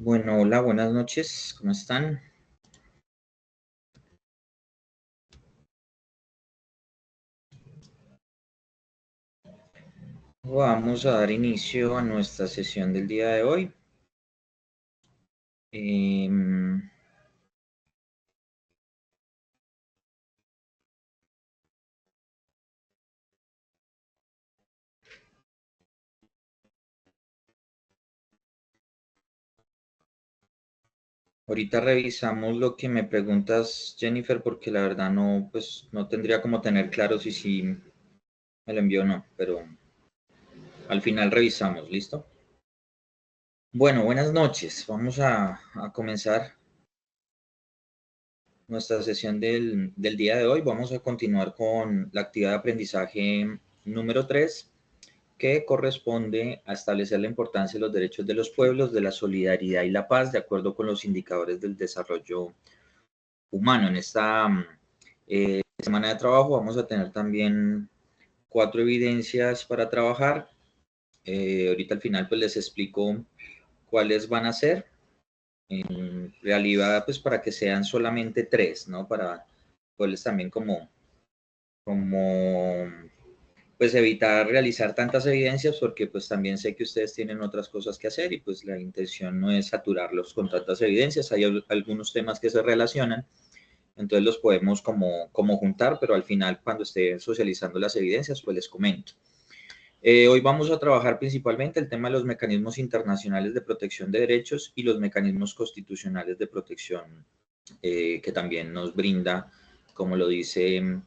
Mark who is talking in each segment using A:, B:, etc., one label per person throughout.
A: Bueno, hola, buenas noches, ¿cómo están? Vamos a dar inicio a nuestra sesión del día de hoy. Em, Ahorita revisamos lo que me preguntas, Jennifer, porque la verdad no, pues no tendría como tener claro si sí me lo envió o no, pero al final revisamos, ¿listo? Bueno, buenas noches. Vamos a comenzar nuestra sesión del día de hoy. Vamos a continuar con la actividad de aprendizaje número 3, que corresponde a establecer la importancia de los derechos de los pueblos, de la solidaridad y la paz, de acuerdo con los indicadores del desarrollo humano. En esta semana de trabajo vamos a tener también 4 evidencias para trabajar. Ahorita al final pues les explico cuáles van a ser. En realidad pues para que sean solamente 3, ¿no? Para poderles también como pues evitar realizar tantas evidencias porque pues también sé que ustedes tienen otras cosas que hacer y pues la intención no es saturarlos con tantas evidencias. Hay algunos temas que se relacionan, entonces los podemos como juntar, pero al final cuando esté socializando las evidencias pues les comento. Hoy vamos a trabajar principalmente el tema de los mecanismos internacionales de protección de derechos y los mecanismos constitucionales de protección que también nos brinda, como lo dice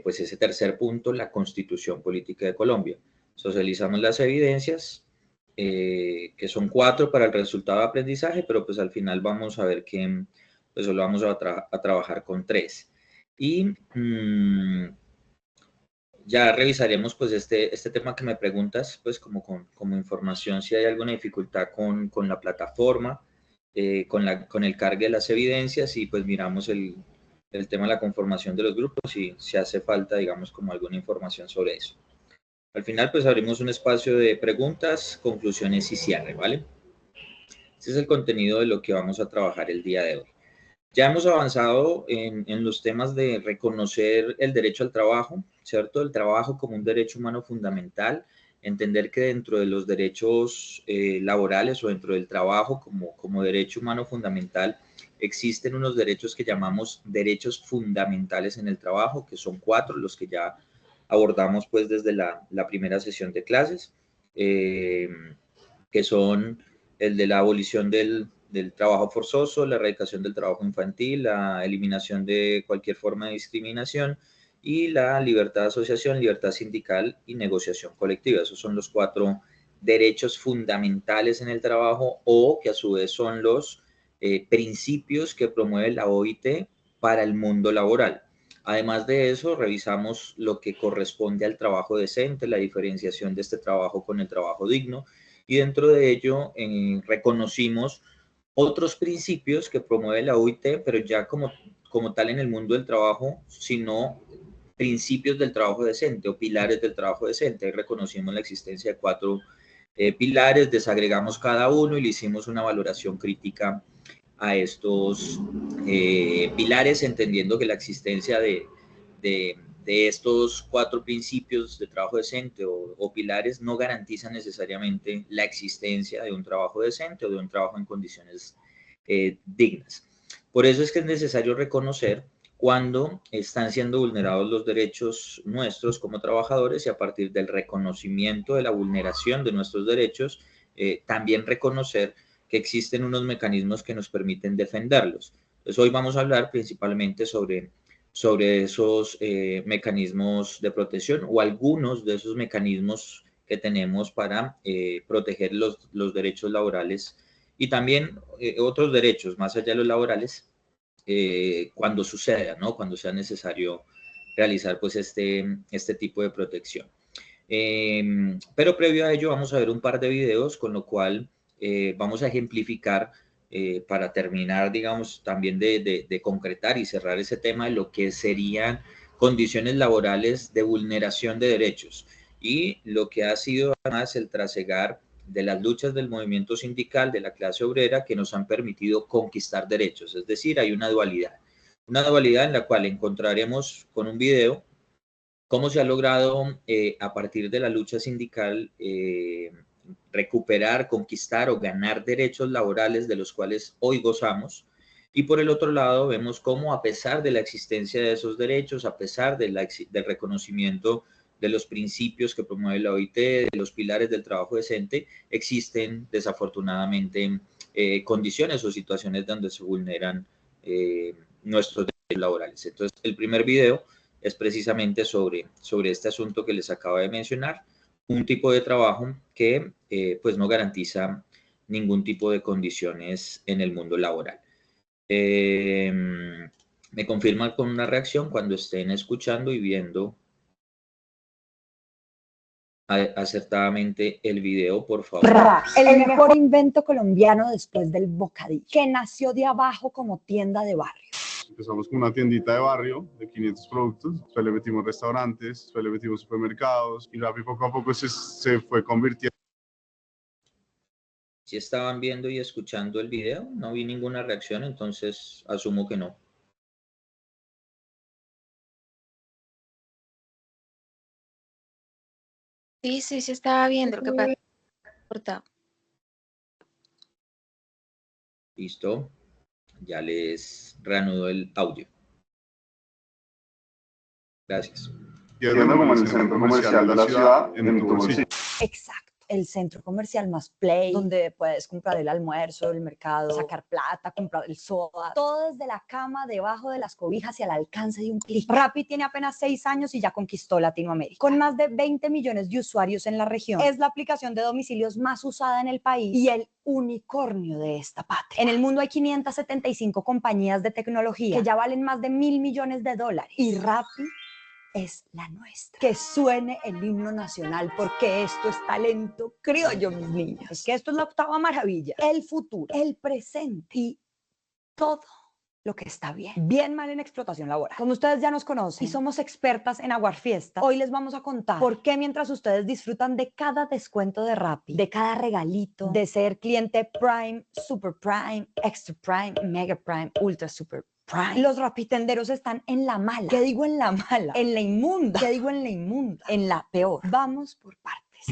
A: pues ese tercer punto, la Constitución Política de Colombia. Socializamos las evidencias, que son 4 para el resultado de aprendizaje, pero pues al final vamos a ver que pues solo vamos a trabajar con 3. Y ya revisaremos pues este tema que me preguntas, pues como información, si hay alguna dificultad con la plataforma, con el cargue de las evidencias y pues miramos el tema de la conformación de los grupos y si hace falta, digamos, como alguna información sobre eso. Al final pues abrimos un espacio de preguntas, conclusiones y cierre, ¿vale? Ese es el contenido de lo que vamos a trabajar el día de hoy. Ya hemos avanzado en los temas de reconocer el derecho al trabajo, ¿cierto? El trabajo como un derecho humano fundamental, entender que dentro de los derechos laborales o dentro del trabajo como derecho humano fundamental, existen unos derechos que llamamos derechos fundamentales en el trabajo, que son 4, los que ya abordamos pues desde la primera sesión de clases, eh, que son el de la abolición del trabajo forzoso, la erradicación del trabajo infantil, la eliminación de cualquier forma de discriminación y la libertad de asociación, libertad sindical y negociación colectiva. Esos son los 4 derechos fundamentales en el trabajo o que a su vez son los principios que promueve la OIT para el mundo laboral. Además de eso, revisamos lo que corresponde al trabajo decente, la diferenciación de este trabajo con el trabajo digno, y dentro de ello reconocimos otros principios que promueve la OIT, pero ya como tal en el mundo del trabajo, sino principios del trabajo decente o pilares del trabajo decente. Ahí reconocimos la existencia de 4 pilares, desagregamos cada uno y le hicimos una valoración crítica a estos pilares, entendiendo que la existencia de estos 4 principios de trabajo decente o pilares no garantizan necesariamente la existencia de un trabajo decente o de un trabajo en condiciones dignas. Por eso es que es necesario reconocer cuando están siendo vulnerados los derechos nuestros como trabajadores y a partir del reconocimiento de la vulneración de nuestros derechos, también reconocer que existen unos mecanismos que nos permiten defenderlos. Entonces, hoy vamos a hablar principalmente sobre esos mecanismos de protección o algunos de esos mecanismos que tenemos para proteger los derechos laborales y también otros derechos más allá de los laborales cuando suceda, ¿no? Cuando sea necesario realizar pues este tipo de protección. Pero previo a ello vamos a ver un par de videos, con lo cual vamos a ejemplificar para terminar, digamos, también de concretar y cerrar ese tema de lo que serían condiciones laborales de vulneración de derechos y lo que ha sido además el trasegar de las luchas del movimiento sindical, de la clase obrera, que nos han permitido conquistar derechos. Es decir, hay una dualidad en la cual encontraremos con un video cómo se ha logrado a partir de la lucha sindical recuperar, conquistar o ganar derechos laborales de los cuales hoy gozamos. Y por el otro lado vemos cómo a pesar de la existencia de esos derechos, a pesar del reconocimiento de los principios que promueve la OIT, de los pilares del trabajo decente, existen desafortunadamente condiciones o situaciones donde se vulneran nuestros derechos laborales. Entonces, el primer video es precisamente sobre este asunto que les acabo de mencionar, un tipo de trabajo que pues no garantiza ningún tipo de condiciones en el mundo laboral. Me confirman con una reacción cuando estén escuchando y viendo acertadamente el video, por favor.
B: El mejor invento colombiano después del bocadillo, que nació de abajo como tienda de barrio.
C: Empezamos con una tiendita de barrio de 500 productos, después le metimos restaurantes, después le metimos supermercados y Rappi poco a poco se fue convirtiendo.
A: Si estaban viendo y escuchando el video, no vi ninguna reacción, entonces asumo que no.
D: Sí, estaba viendo lo que pasa. Cortado.
A: Listo, ya les reanudo el audio. Gracias.
C: Como en el centro comercial de la ciudad, en tu bolsillo.
B: Exacto. El centro comercial más play, donde puedes comprar el almuerzo, el mercado, sacar plata, comprar el soda, todo desde la cama, debajo de las cobijas y al alcance de un clic. Rappi tiene apenas 6 años y ya conquistó Latinoamérica. Con más de 20 millones de usuarios en la región, es la aplicación de domicilios más usada en el país y el unicornio de esta patria. En el mundo hay 575 compañías de tecnología que ya valen más de $1.000 millones y Rappi es la nuestra. Que suene el himno nacional, porque esto es talento criollo, mis niños. Es que esto es la octava maravilla. El futuro, el presente y todo lo que está bien. Bien mal en explotación laboral. Como ustedes ya nos conocen y somos expertas en aguar fiesta, hoy les vamos a contar por qué mientras ustedes disfrutan de cada descuento de Rappi, de cada regalito, de ser cliente Prime, Super Prime, Extra Prime, Mega Prime, Ultra Super Prime, los rapitenderos están en la mala. ¿Qué digo en la mala? En la inmunda. ¿Qué digo en la inmunda? En la peor. Vamos por partes.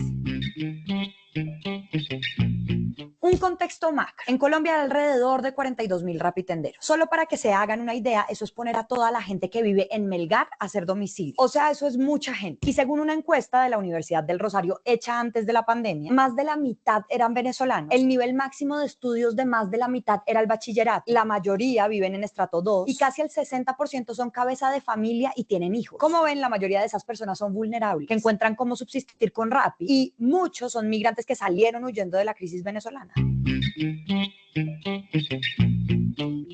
B: Un contexto macro. En Colombia hay alrededor de 42.000 rapitenderos. Solo para que se hagan una idea, eso es poner a toda la gente que vive en Melgar a hacer domicilio. O sea, eso es mucha gente. Y según una encuesta de la Universidad del Rosario hecha antes de la pandemia, más de la mitad eran venezolanos. El nivel máximo de estudios de más de la mitad era el bachillerato. La mayoría viven en estrato 2 y casi el 60% son cabeza de familia y tienen hijos. Como ven, la mayoría de esas personas son vulnerables, que encuentran cómo subsistir con Rappi y muchos son migrantes que salieron huyendo de la crisis venezolana.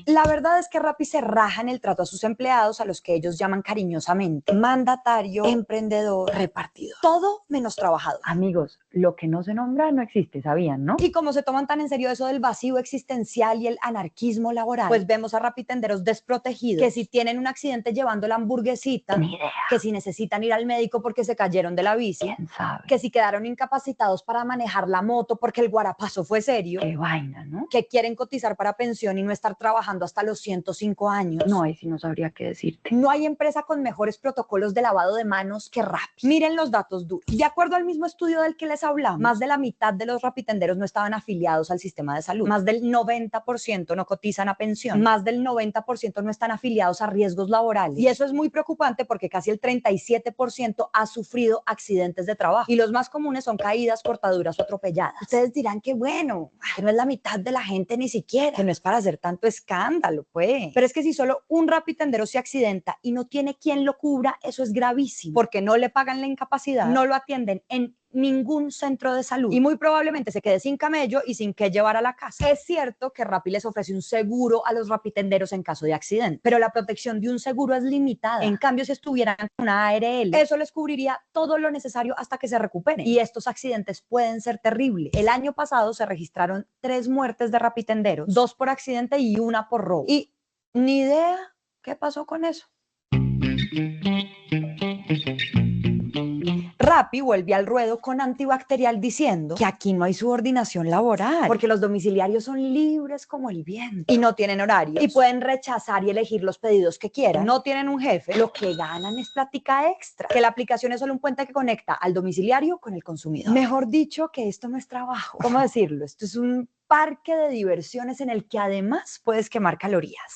B: La verdad es que Rappi se raja en el trato a sus empleados, a los que ellos llaman cariñosamente mandatario, emprendedor, repartidor. Todo menos trabajador. Amigos, lo que no se nombra no existe, ¿sabían, no? Y como se toman tan en serio eso del vacío existencial y el anarquismo laboral, pues vemos a rapitenderos desprotegidos, que si tienen un accidente llevando la hamburguesita, que si necesitan ir al médico porque se cayeron de la bici, ¿quién sabe? Que si quedaron incapacitados para manejar la moto porque el guarapazo fue serio. Qué vaina, ¿no? Que quieren cotizar para pensión y no estar trabajando hasta los 105 años. No, ahí sí no sabría qué decirte. No hay empresa con mejores protocolos de lavado de manos que Rappi. Miren los datos duros. De acuerdo al mismo estudio del que les hablamos, más de la mitad de los rapitenderos no estaban afiliados al sistema de salud. Más del 90% no cotizan a pensión. Más del 90% no están afiliados a riesgos laborales. Y eso es muy preocupante porque casi el 37% ha sufrido accidentes de trabajo. Y los más comunes son caídas, cortaduras o atropelladas. Ustedes dirán que bueno, que no es la mitad de la gente ni siquiera, que no es para hacer tanto escándalo, pues. Pero es que si solo un rapitendero se accidenta y no tiene quien lo cubra, eso es gravísimo, porque no le pagan la incapacidad, no lo atienden en ningún centro de salud y muy probablemente se quede sin camello y sin qué llevar a la casa. Es cierto que Rappi les ofrece un seguro a los rapitenderos en caso de accidente, pero la protección de un seguro es limitada. En cambio, si estuvieran con una ARL, eso les cubriría todo lo necesario hasta que se recuperen. Y estos accidentes pueden ser terribles. El año pasado se registraron 3 muertes de rapitenderos, 2 por accidente y 1 por robo. Y ni idea qué pasó con eso. Rappi vuelve al ruedo con antibacterial diciendo que aquí no hay subordinación laboral, porque los domiciliarios son libres como el viento y no tienen horario y pueden rechazar y elegir los pedidos que quieran. No tienen un jefe, lo que ganan es plática extra, que la aplicación es solo un puente que conecta al domiciliario con el consumidor. Mejor dicho, que esto no es trabajo. ¿Cómo decirlo? Esto es un parque de diversiones en el que además puedes quemar calorías.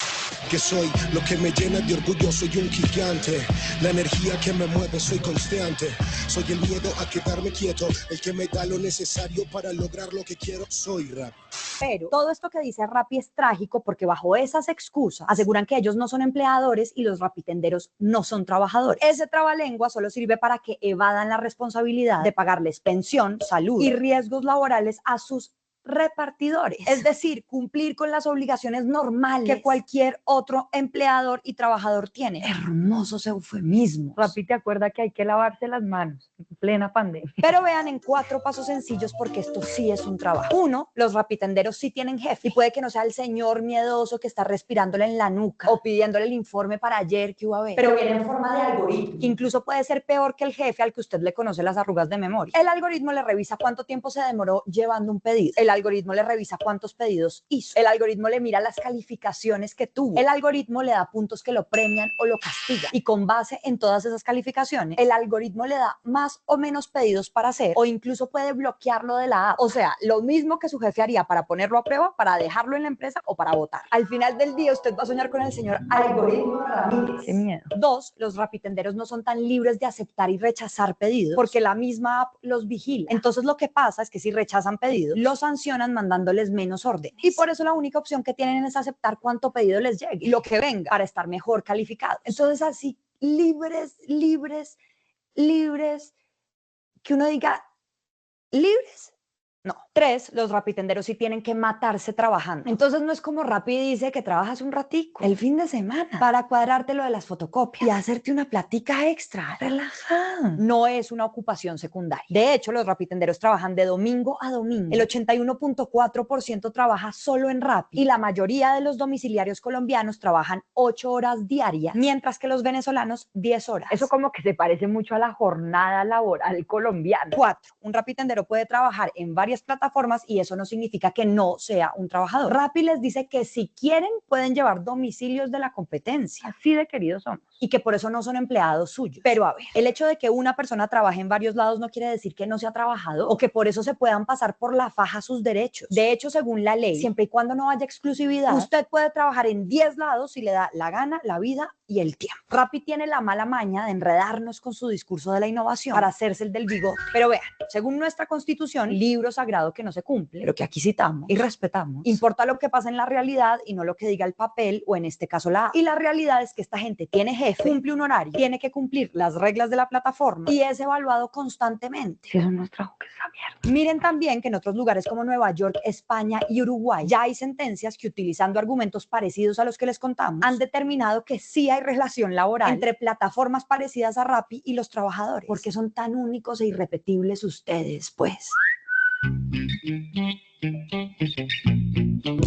E: Que soy lo que me llena de orgullo, soy un gigante, la energía que me mueve, soy constante, soy el miedo a quedarme quieto, el que me da lo necesario para lograr lo que quiero, soy Rap.
B: Pero todo esto que dice Rappi es trágico porque bajo esas excusas aseguran que ellos no son empleadores y los rapitenderos no son trabajadores. Ese trabalengua solo sirve para que evadan la responsabilidad de pagarles pensión, salud y riesgos laborales a sus repartidores, es decir, cumplir con las obligaciones normales que cualquier otro empleador y trabajador tiene. Hermosos eufemismos.
F: Rappi te acuerda que hay que lavarse las manos en plena pandemia.
B: Pero vean en 4 pasos sencillos porque esto sí es un trabajo. 1, los rapitenderos sí tienen jefe y puede que no sea el señor miedoso que está respirándole en la nuca o pidiéndole el informe para ayer que iba a ver, pero viene en forma de algoritmo, que incluso puede ser peor que el jefe al que usted le conoce las arrugas de memoria. El algoritmo le revisa cuánto tiempo se demoró llevando un pedido. El algoritmo le revisa cuántos pedidos hizo. El algoritmo le mira las calificaciones que tuvo. El algoritmo le da puntos que lo premian o lo castigan. Y con base en todas esas calificaciones, el algoritmo le da más o menos pedidos para hacer o incluso puede bloquearlo de la app. O sea, lo mismo que su jefe haría para ponerlo a prueba, para dejarlo en la empresa o para votar. Al final del día, usted va a soñar con el señor Algoritmo Ramírez.
F: Qué miedo.
B: 2, los rapitenderos no son tan libres de aceptar y rechazar pedidos porque la misma app los vigila. Entonces, lo que pasa es que si rechazan pedidos, los sancionan mandándoles menos órdenes. Y por eso la única opción que tienen es aceptar cuánto pedido les llegue y lo que venga para estar mejor calificados. Entonces, así, libres, que uno diga, ¿libres? No. 3, los rapitenderos sí tienen que matarse trabajando. Entonces no es como Rappi dice que trabajas un ratico, el fin de semana, para cuadrarte lo de las fotocopias y hacerte una platica extra. Relajado. No es una ocupación secundaria. De hecho, los rapitenderos trabajan de domingo a domingo. El 81.4% trabaja solo en Rappi y la mayoría de los domiciliarios colombianos trabajan 8 horas diarias, mientras que los venezolanos 10 horas.
F: Eso como que se parece mucho a la jornada laboral colombiana.
B: 4, un rapitendero puede trabajar en varias plataformas y eso no significa que no sea un trabajador. Rappi les dice que si quieren pueden llevar domicilios de la competencia.
F: Así de queridos somos.
B: Y que por eso no son empleados suyos. Pero a ver, el hecho de que una persona trabaje en varios lados no quiere decir que no sea trabajador o que por eso se puedan pasar por la faja sus derechos. De hecho, según la ley, siempre y cuando no haya exclusividad, usted puede trabajar en 10 lados si le da la gana, la vida y el tiempo. Rappi tiene la mala maña de enredarnos con su discurso de la innovación para hacerse el del bigote. Pero vean, según nuestra constitución, libro sagrado que no se cumple, pero que aquí citamos y respetamos, importa lo que pasa en la realidad y no lo que diga el papel o en este caso la app. Y la realidad es que esta gente tiene jefe, cumple un horario, tiene que cumplir las reglas de la plataforma y es evaluado constantemente.
F: Si eso no es trabajo, que es esa mierda.
B: Miren también que en otros lugares como Nueva York, España y Uruguay ya hay sentencias que, utilizando argumentos parecidos a los que les contamos, han determinado que sí hay relación laboral entre plataformas parecidas a Rappi y los trabajadores. ¿Por qué son tan únicos e irrepetibles ustedes, pues?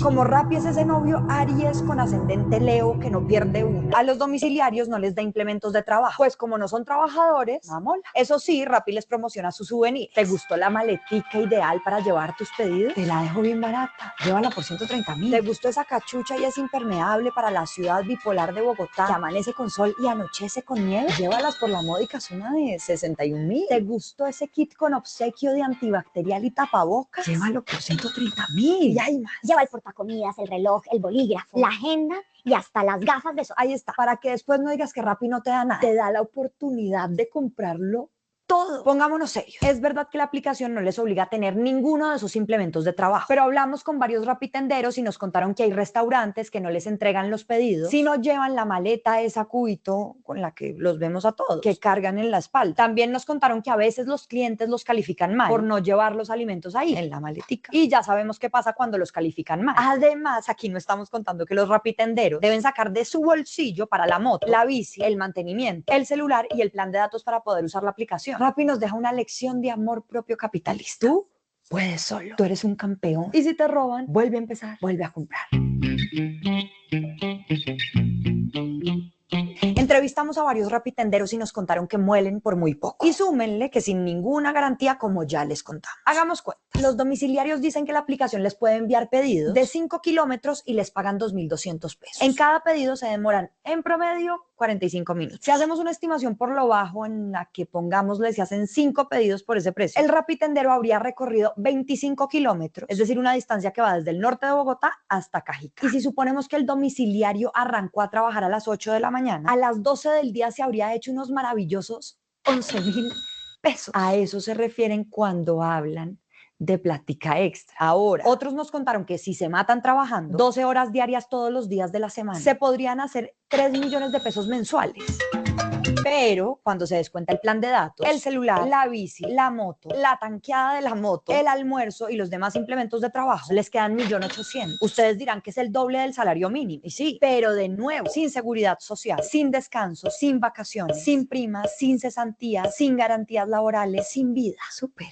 B: Como Rappi es ese novio Aries con ascendente Leo que no pierde uno, a los domiciliarios no les da implementos de trabajo, pues como no son trabajadores, mamola. Eso sí, Rappi les promociona su souvenir. ¿Te gustó la maletica ideal para llevar tus pedidos? Te la dejo bien barata, llévala por 130.000. ¿Te gustó esa cachucha y es impermeable para la ciudad bipolar de Bogotá, que amanece con sol y anochece con nieve? Llévalas por la módica suma de 61.000. ¿Te gustó ese kit con obsequio de antibacterial y tapabocas? Llévalo por 130.000. Y hay más.
G: Lleva el portacomidas, el reloj, el bolígrafo, la agenda y hasta las gafas de sol.
B: Ahí está, para que después no digas que Rappi no te da nada. Te da la oportunidad de comprarlo todo. Pongámonos serios. Es verdad que la aplicación no les obliga a tener ninguno de esos implementos de trabajo, pero hablamos con varios rapitenderos y nos contaron que hay restaurantes que no les entregan los pedidos si no llevan la maleta esa cubito con la que los vemos a todos, que cargan en la espalda. También nos contaron que a veces los clientes los califican mal por no llevar los alimentos ahí, en la maletica. Y ya sabemos qué pasa cuando los califican mal. Además, aquí no estamos contando que los rapitenderos deben sacar de su bolsillo para la moto, la bici, el mantenimiento, el celular y el plan de datos para poder usar la aplicación. Rappi nos deja una lección de amor propio capitalista. Tú puedes solo. Tú eres un campeón. Y si te roban, vuelve a empezar, vuelve a comprar. Entre Entrevistamos a varios rapitenderos y nos contaron que muelen por muy poco. Y súmenle que sin ninguna garantía, como ya les contamos. Hagamos cuenta. Los domiciliarios dicen que la aplicación les puede enviar pedidos de 5 kilómetros y les pagan 2.200 pesos. En cada pedido se demoran en promedio 45 minutos. Si hacemos una estimación por lo bajo en la que pongámosle si hacen 5 pedidos por ese precio, el rapitendero habría recorrido 25 kilómetros, es decir, una distancia que va desde el norte de Bogotá hasta Cajicá. Y si suponemos que el domiciliario arrancó a trabajar a las 8 de la mañana, a las 12 del día se habría hecho unos maravillosos 11.000 pesos. A eso se refieren cuando hablan de plática extra. Ahora, otros nos contaron que si se matan trabajando 12 horas diarias todos los días de la semana, se podrían hacer 3 millones de pesos mensuales. Pero cuando se descuenta el plan de datos, el celular, la bici, la moto, la tanqueada de la moto, el almuerzo y los demás implementos de trabajo, les quedan 1.800.000. Ustedes dirán que es el doble del salario mínimo. Y sí, pero de nuevo, sin seguridad social, sin descanso, sin vacaciones, sin primas, sin cesantías, sin garantías laborales, sin vida. Súper.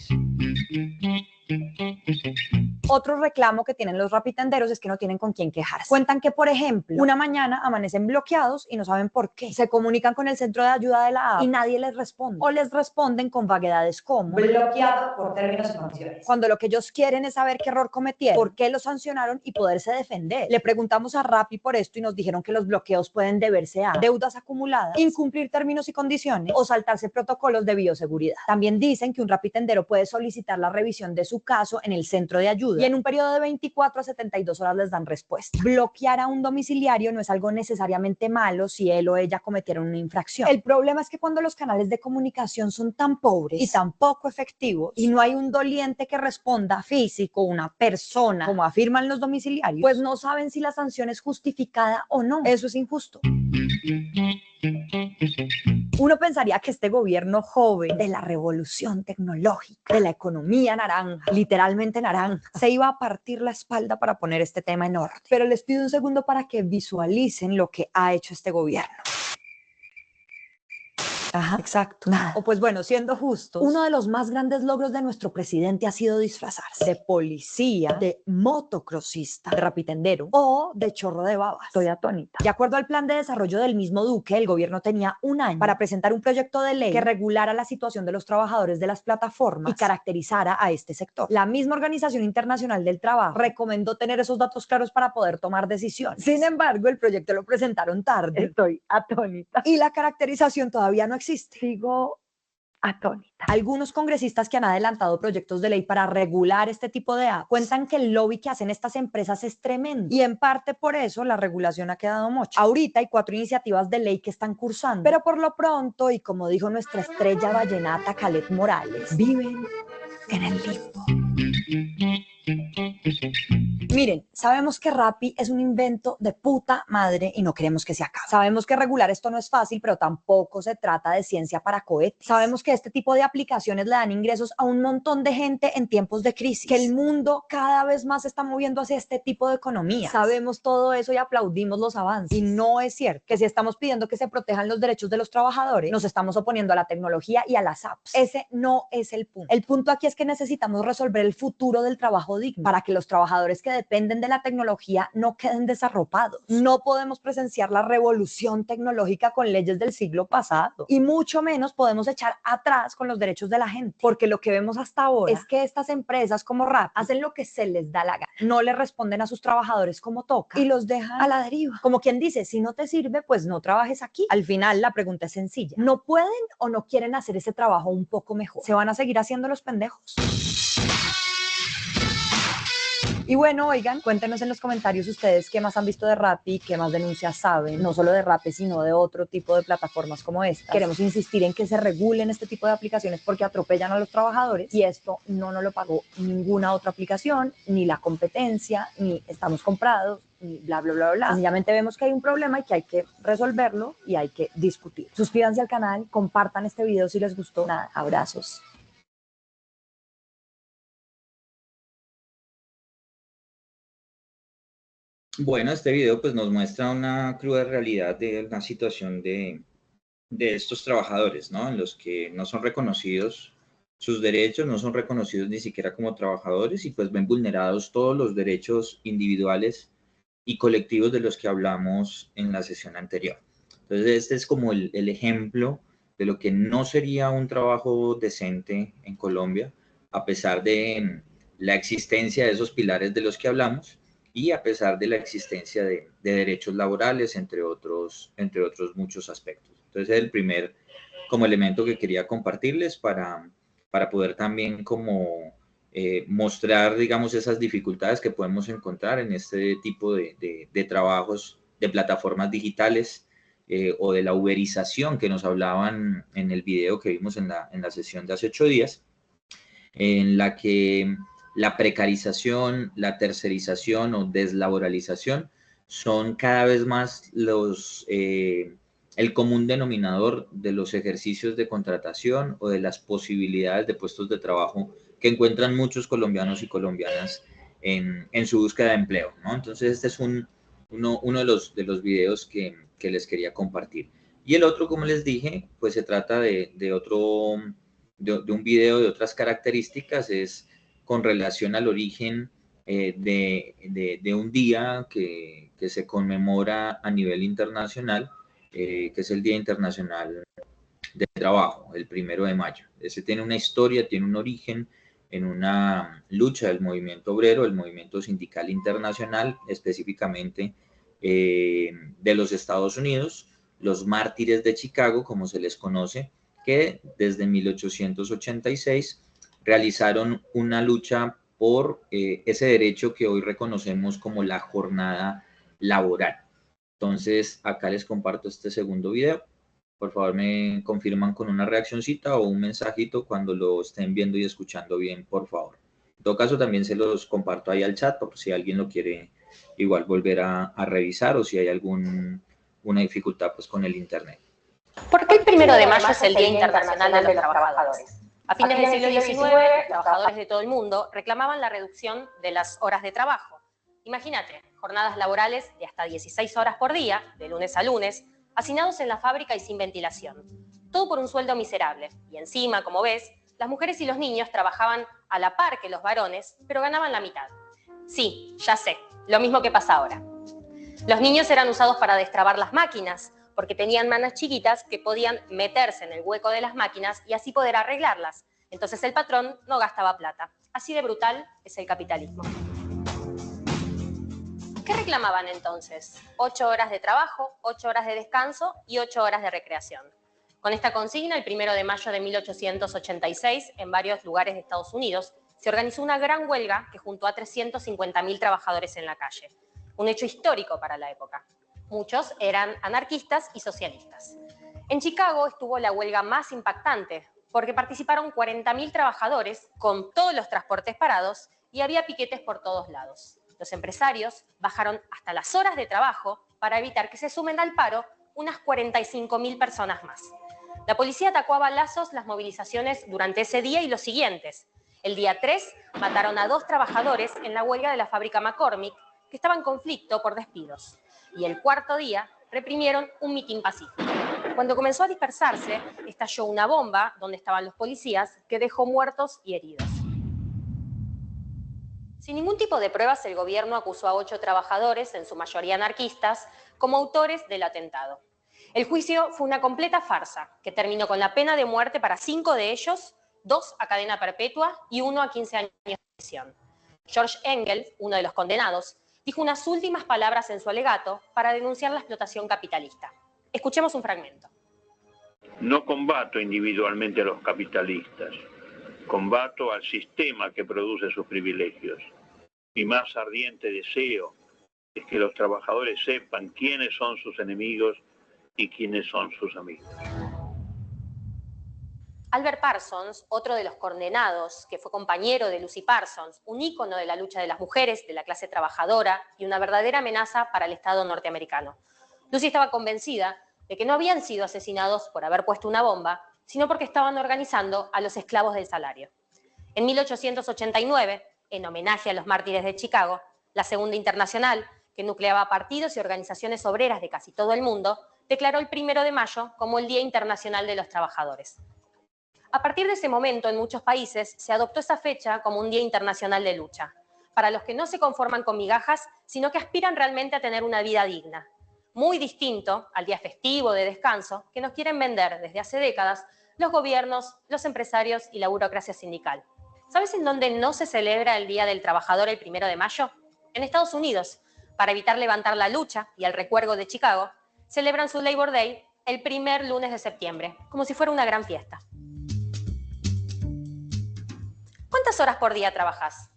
B: Otro reclamo que tienen los rapitenderos es que no tienen con quién quejarse. Cuentan que, por ejemplo, una mañana amanecen bloqueados y no saben por qué. Se comunican con el centro de ayuda de la app y nadie les responde. O les responden con vaguedades como bloqueado por términos y condiciones. Cuando lo que ellos quieren es saber qué error cometieron, por qué lo sancionaron y poderse defender. Le preguntamos a Rappi por esto y nos dijeron que los bloqueos pueden deberse a deudas acumuladas, incumplir términos y condiciones o saltarse protocolos de bioseguridad. También dicen que un rapitendero puede solicitar la revisión de su caso en el centro de ayuda y en un periodo de 24 a 72 horas les dan respuesta. Bloquear a un domiciliario no es algo necesariamente malo si él o ella cometieron una infracción. El problema es que cuando los canales de comunicación son tan pobres y tan poco efectivos y no hay un doliente que responda físico, una persona, como afirman los domiciliarios, pues no saben si la sanción es justificada o no. Eso es injusto. Uno pensaría que este gobierno joven de la revolución tecnológica, de la economía naranja, literalmente naranja, se iba a partir la espalda para poner este tema en orden. Pero les pido un segundo para que visualicen lo que ha hecho este gobierno. Ajá, exacto. Nada. O pues bueno, siendo justos, uno de los más grandes logros de nuestro presidente ha sido disfrazarse de policía, de motocrossista, de rapitendero o de chorro de babas. Estoy atónita. De acuerdo al plan de desarrollo del mismo Duque, el gobierno tenía un año para presentar un proyecto de ley que regulara la situación de los trabajadores de las plataformas y caracterizara a este sector. La misma Organización Internacional del Trabajo recomendó tener esos datos claros para poder tomar decisiones. Sin embargo, el proyecto lo presentaron tarde.
F: Estoy atónita.
B: Y la caracterización todavía no existe.
F: Sigo atónita.
B: Algunos congresistas que han adelantado proyectos de ley para regular este tipo de apps cuentan que el lobby que hacen estas empresas es tremendo y en parte por eso la regulación ha quedado mocha. Ahorita hay 4 iniciativas de ley que están cursando, pero por lo pronto, y como dijo nuestra estrella vallenata Calet Morales, viven en el limbo. Miren, sabemos que Rappi es un invento de puta madre y no queremos que se acabe. Sabemos que regular esto no es fácil, pero tampoco se trata de ciencia para cohetes. Sabemos que este tipo de aplicaciones le dan ingresos a un montón de gente en tiempos de crisis, que el mundo cada vez más se está moviendo hacia este tipo de economía. Sabemos todo eso y aplaudimos los avances. Y no es cierto que si estamos pidiendo que se protejan los derechos de los trabajadores, nos estamos oponiendo a la tecnología y a las apps. Ese no es el punto. El punto aquí es que necesitamos resolver el futuro del trabajo digno para que los trabajadores que dependen de la tecnología no queden desarropados. No podemos presenciar la revolución tecnológica con leyes del siglo pasado y mucho menos podemos echar atrás con los derechos de la gente, porque lo que vemos hasta ahora es que estas empresas como Rappi hacen lo que se les da la gana, no le responden a sus trabajadores como toca y los dejan a la deriva. Como quien dice, si no te sirve, pues no trabajes aquí. Al final la pregunta es sencilla: ¿no pueden o no quieren hacer ese trabajo un poco mejor? ¿Se van a seguir haciendo los pendejos? Y bueno, oigan, cuéntenos en los comentarios ustedes qué más han visto de Rappi, qué más denuncias saben, no solo de Rappi, sino de otro tipo de plataformas como esta. Queremos insistir en que se regulen este tipo de aplicaciones porque atropellan a los trabajadores y esto no nos lo pagó ninguna otra aplicación, ni la competencia, ni estamos comprados, ni bla, bla, bla, bla. Sencillamente vemos que hay un problema y que hay que resolverlo y hay que discutir. Suscríbanse al canal, compartan este video si les gustó. Nada, abrazos.
A: Bueno, este video pues nos muestra una cruda realidad de una situación de estos trabajadores, ¿no? En los que no son reconocidos sus derechos, no son reconocidos ni siquiera como trabajadores y pues ven vulnerados todos los derechos individuales y colectivos de los que hablamos en la sesión anterior. Entonces, este es como el ejemplo de lo que no sería un trabajo decente en Colombia, a pesar de la existencia de esos pilares de los que hablamos y a pesar de la existencia de derechos laborales, entre otros muchos aspectos. Entonces, es el primer como elemento que quería compartirles para poder también como mostrar, digamos, esas dificultades que podemos encontrar en este tipo de trabajos de plataformas digitales o de la uberización que nos hablaban en el video que vimos en la sesión de hace 8 días, en la que la precarización, la tercerización o deslaboralización son cada vez más el común denominador de los ejercicios de contratación o de las posibilidades de puestos de trabajo que encuentran muchos colombianos y colombianas en su búsqueda de empleo, ¿no? Entonces, este es uno de los videos que les quería compartir. Y el otro, como les dije, pues se trata de un video de otras características, es con relación al origen de un día que se conmemora a nivel internacional, que es el Día Internacional del Trabajo, el 1 de mayo. Ese tiene una historia, tiene un origen en una lucha del movimiento obrero, el movimiento sindical internacional, específicamente de los Estados Unidos, los mártires de Chicago, como se les conoce, que desde 1886 realizaron una lucha por ese derecho que hoy reconocemos como la jornada laboral. Entonces, acá les comparto este segundo video. Por favor, me confirman con una reaccioncita o un mensajito cuando lo estén viendo y escuchando bien, por favor. En todo caso, también se los comparto ahí al chat por si alguien lo quiere igual volver a revisar o si hay alguna dificultad pues, con el internet.
H: ¿Por qué el 1 de mayo es el Día Internacional de los Trabajadores? A fines del siglo XIX, trabajadores de todo el mundo reclamaban la reducción de las horas de trabajo. Imagínate, jornadas laborales de hasta 16 horas por día, de lunes a lunes, hacinados en la fábrica y sin ventilación. Todo por un sueldo miserable. Y encima, como ves, las mujeres y los niños trabajaban a la par que los varones, pero ganaban la mitad. Sí, ya sé, lo mismo que pasa ahora. Los niños eran usados para destrabar las máquinas, porque tenían manos chiquitas que podían meterse en el hueco de las máquinas y así poder arreglarlas. Entonces el patrón no gastaba plata. Así de brutal es el capitalismo. ¿Qué reclamaban entonces? 8 horas de trabajo, 8 horas de descanso y 8 horas de recreación. Con esta consigna, el 1 de mayo de 1886, en varios lugares de Estados Unidos, se organizó una gran huelga que juntó a 350.000 trabajadores en la calle. Un hecho histórico para la época. Muchos eran anarquistas y socialistas. En Chicago estuvo la huelga más impactante, porque participaron 40.000 trabajadores con todos los transportes parados y había piquetes por todos lados. Los empresarios bajaron hasta las horas de trabajo para evitar que se sumen al paro unas 45.000 personas más. La policía atacó a balazos las movilizaciones durante ese día y los siguientes. El día 3 mataron a 2 trabajadores en la huelga de la fábrica McCormick, que estaba en conflicto por despidos. Y el cuarto día reprimieron un mitin pacífico. Cuando comenzó a dispersarse, estalló una bomba donde estaban los policías que dejó muertos y heridos. Sin ningún tipo de pruebas, el gobierno acusó a 8 trabajadores, en su mayoría anarquistas, como autores del atentado. El juicio fue una completa farsa, que terminó con la pena de muerte para 5 de ellos, 2 a cadena perpetua y 1 a 15 años de prisión. George Engels, uno de los condenados, dijo unas últimas palabras en su alegato para denunciar la explotación capitalista. Escuchemos un fragmento.
I: No combato individualmente a los capitalistas, combato al sistema que produce sus privilegios. Mi más ardiente deseo es que los trabajadores sepan quiénes son sus enemigos y quiénes son sus amigos.
H: Albert Parsons, otro de los condenados, que fue compañero de Lucy Parsons, un ícono de la lucha de las mujeres, de la clase trabajadora y una verdadera amenaza para el Estado norteamericano. Lucy estaba convencida de que no habían sido asesinados por haber puesto una bomba, sino porque estaban organizando a los esclavos del salario. En 1889, en homenaje a los mártires de Chicago, la Segunda Internacional, que nucleaba partidos y organizaciones obreras de casi todo el mundo, declaró el 1 de mayo como el Día Internacional de los Trabajadores. A partir de ese momento, en muchos países, se adoptó esa fecha como un día internacional de lucha, para los que no se conforman con migajas, sino que aspiran realmente a tener una vida digna. muy distinto al día festivo de descanso que nos quieren vender desde hace décadas los gobiernos, los empresarios y la burocracia sindical. ¿Sabes en dónde no se celebra el Día del Trabajador el 1 de mayo? En Estados Unidos, para evitar levantar la lucha y el recuerdo de Chicago, celebran su Labor Day el primer lunes de septiembre, como si fuera una gran fiesta. ¿Cuántas horas por día trabajas?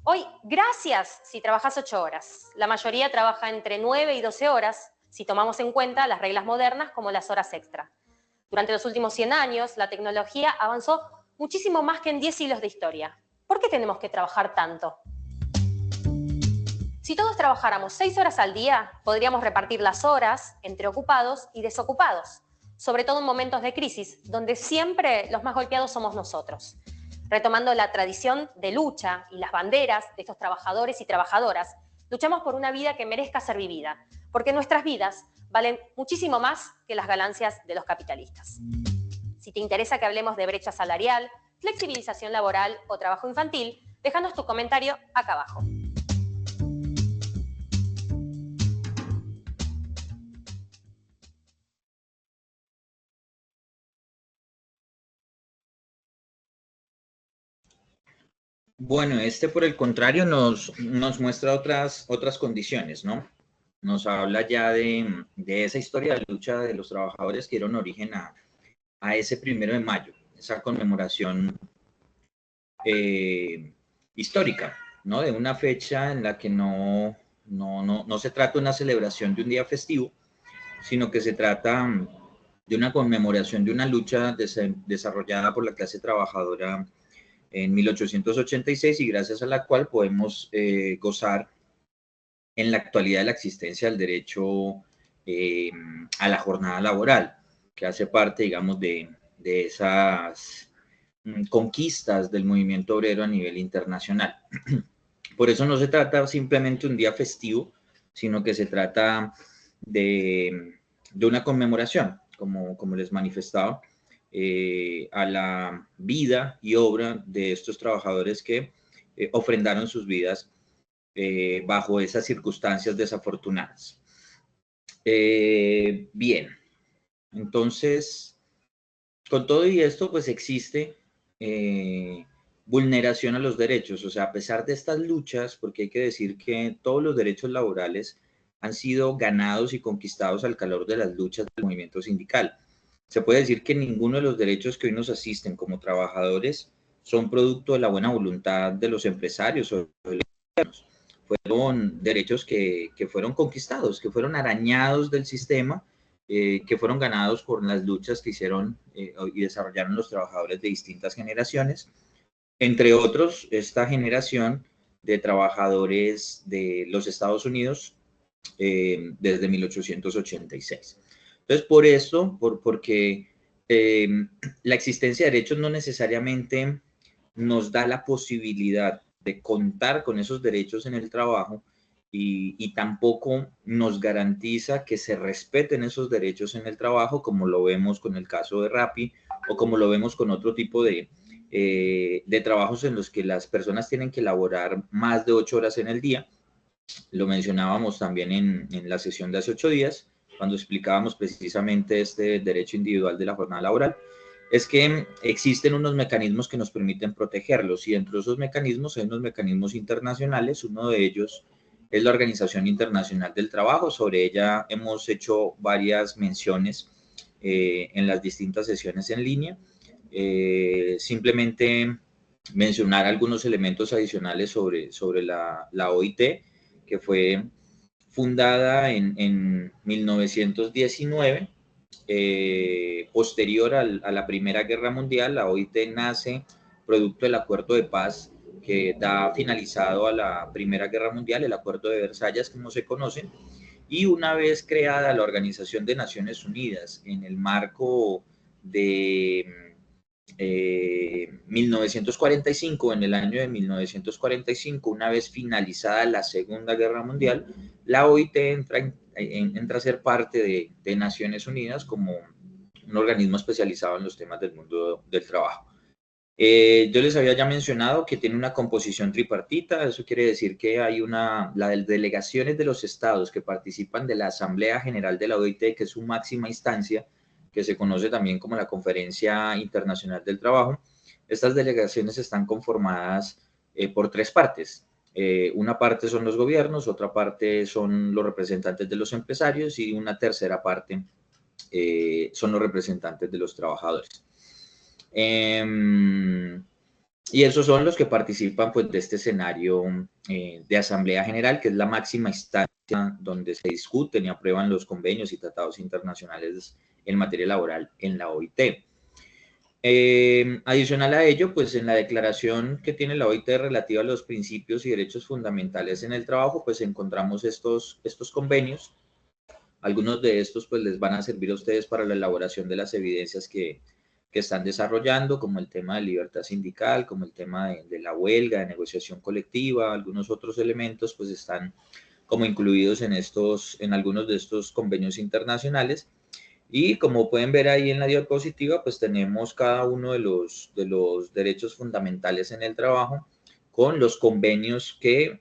H: Hoy, gracias si trabajas 8 horas. La mayoría trabaja entre 9 y 12 horas, si tomamos en cuenta las reglas modernas como las horas extra. Durante los últimos 100 años, la tecnología avanzó muchísimo más que en 10 siglos de historia. ¿Por qué tenemos que trabajar tanto? Si todos trabajáramos 6 horas al día, podríamos repartir las horas entre ocupados y desocupados, sobre todo en momentos de crisis, donde siempre los más golpeados somos nosotros. Retomando la tradición de lucha y las banderas de estos trabajadores y trabajadoras, luchamos por una vida que merezca ser vivida, porque nuestras vidas valen muchísimo más que las ganancias de los capitalistas. Si te interesa que hablemos de brecha salarial, flexibilización laboral o trabajo infantil, déjanos tu comentario acá abajo.
A: Bueno, por el contrario nos muestra otras condiciones, ¿no? Nos habla ya de esa historia de lucha de los trabajadores que dieron origen a ese 1 de mayo, esa conmemoración histórica, ¿no? De una fecha en la que no se trata de una celebración de un día festivo, sino que se trata de una conmemoración de una lucha desarrollada por la clase trabajadora en 1886 y gracias a la cual podemos gozar en la actualidad de la existencia del derecho a la jornada laboral, que hace parte, digamos, de esas conquistas del movimiento obrero a nivel internacional. Por eso no se trata simplemente de un día festivo, sino que se trata de una conmemoración, como les manifestaba, a la vida y obra de estos trabajadores que ofrendaron sus vidas bajo esas circunstancias desafortunadas. Bien, entonces, con todo y esto, pues existe vulneración a los derechos, o sea, a pesar de estas luchas, porque hay que decir que todos los derechos laborales han sido ganados y conquistados al calor de las luchas del movimiento sindical. Se puede decir que ninguno de los derechos que hoy nos asisten como trabajadores son producto de la buena voluntad de los empresarios o de los gobiernos. Fueron derechos que fueron conquistados, que fueron arañados del sistema, que fueron ganados por las luchas que hicieron y desarrollaron los trabajadores de distintas generaciones, entre otros esta generación de trabajadores de los Estados Unidos desde 1886. Entonces, por esto, porque la existencia de derechos no necesariamente nos da la posibilidad de contar con esos derechos en el trabajo y tampoco nos garantiza que se respeten esos derechos en el trabajo, como lo vemos con el caso de Rappi o como lo vemos con otro tipo de trabajos en los que las personas tienen que laborar más de 8 horas en el día. Lo mencionábamos también en la sesión de hace 8 días, cuando explicábamos precisamente este derecho individual de la jornada laboral, es que existen unos mecanismos que nos permiten protegerlos y dentro de esos mecanismos hay unos mecanismos internacionales. Uno de ellos es la Organización Internacional del Trabajo. Sobre ella hemos hecho varias menciones en las distintas sesiones en línea. Simplemente mencionar algunos elementos adicionales sobre la OIT, que fue fundada en 1919, posterior a la Primera Guerra Mundial. La OIT nace producto del Acuerdo de Paz que da finalizado a la Primera Guerra Mundial, el Acuerdo de Versalles, como se conoce, y una vez creada la Organización de Naciones Unidas en el marco de 1945, en el año de 1945, una vez finalizada la Segunda Guerra Mundial, la OIT entra a ser parte de Naciones Unidas como un organismo especializado en los temas del mundo del trabajo. Yo les había ya mencionado que tiene una composición tripartita, eso quiere decir que hay la de delegaciones de los estados que participan de la Asamblea General de la OIT, que es su máxima instancia, que se conoce también como la Conferencia Internacional del Trabajo. Estas delegaciones están conformadas por tres partes. Una parte son los gobiernos, otra parte son los representantes de los empresarios y una tercera parte son los representantes de los trabajadores. Y esos son los que participan pues, de este escenario de Asamblea General, que es la máxima instancia donde se discuten y aprueban los convenios y tratados internacionales en materia laboral en la OIT. Adicional a ello, pues en la declaración que tiene la OIT relativa a los principios y derechos fundamentales en el trabajo, pues encontramos estos convenios. Algunos de estos pues les van a servir a ustedes para la elaboración de las evidencias que están desarrollando, como el tema de libertad sindical, como el tema de la huelga, de negociación colectiva. Algunos otros elementos pues están como incluidos en algunos de estos convenios internacionales. Y como pueden ver ahí en la diapositiva, pues tenemos cada uno de los derechos fundamentales en el trabajo con los convenios que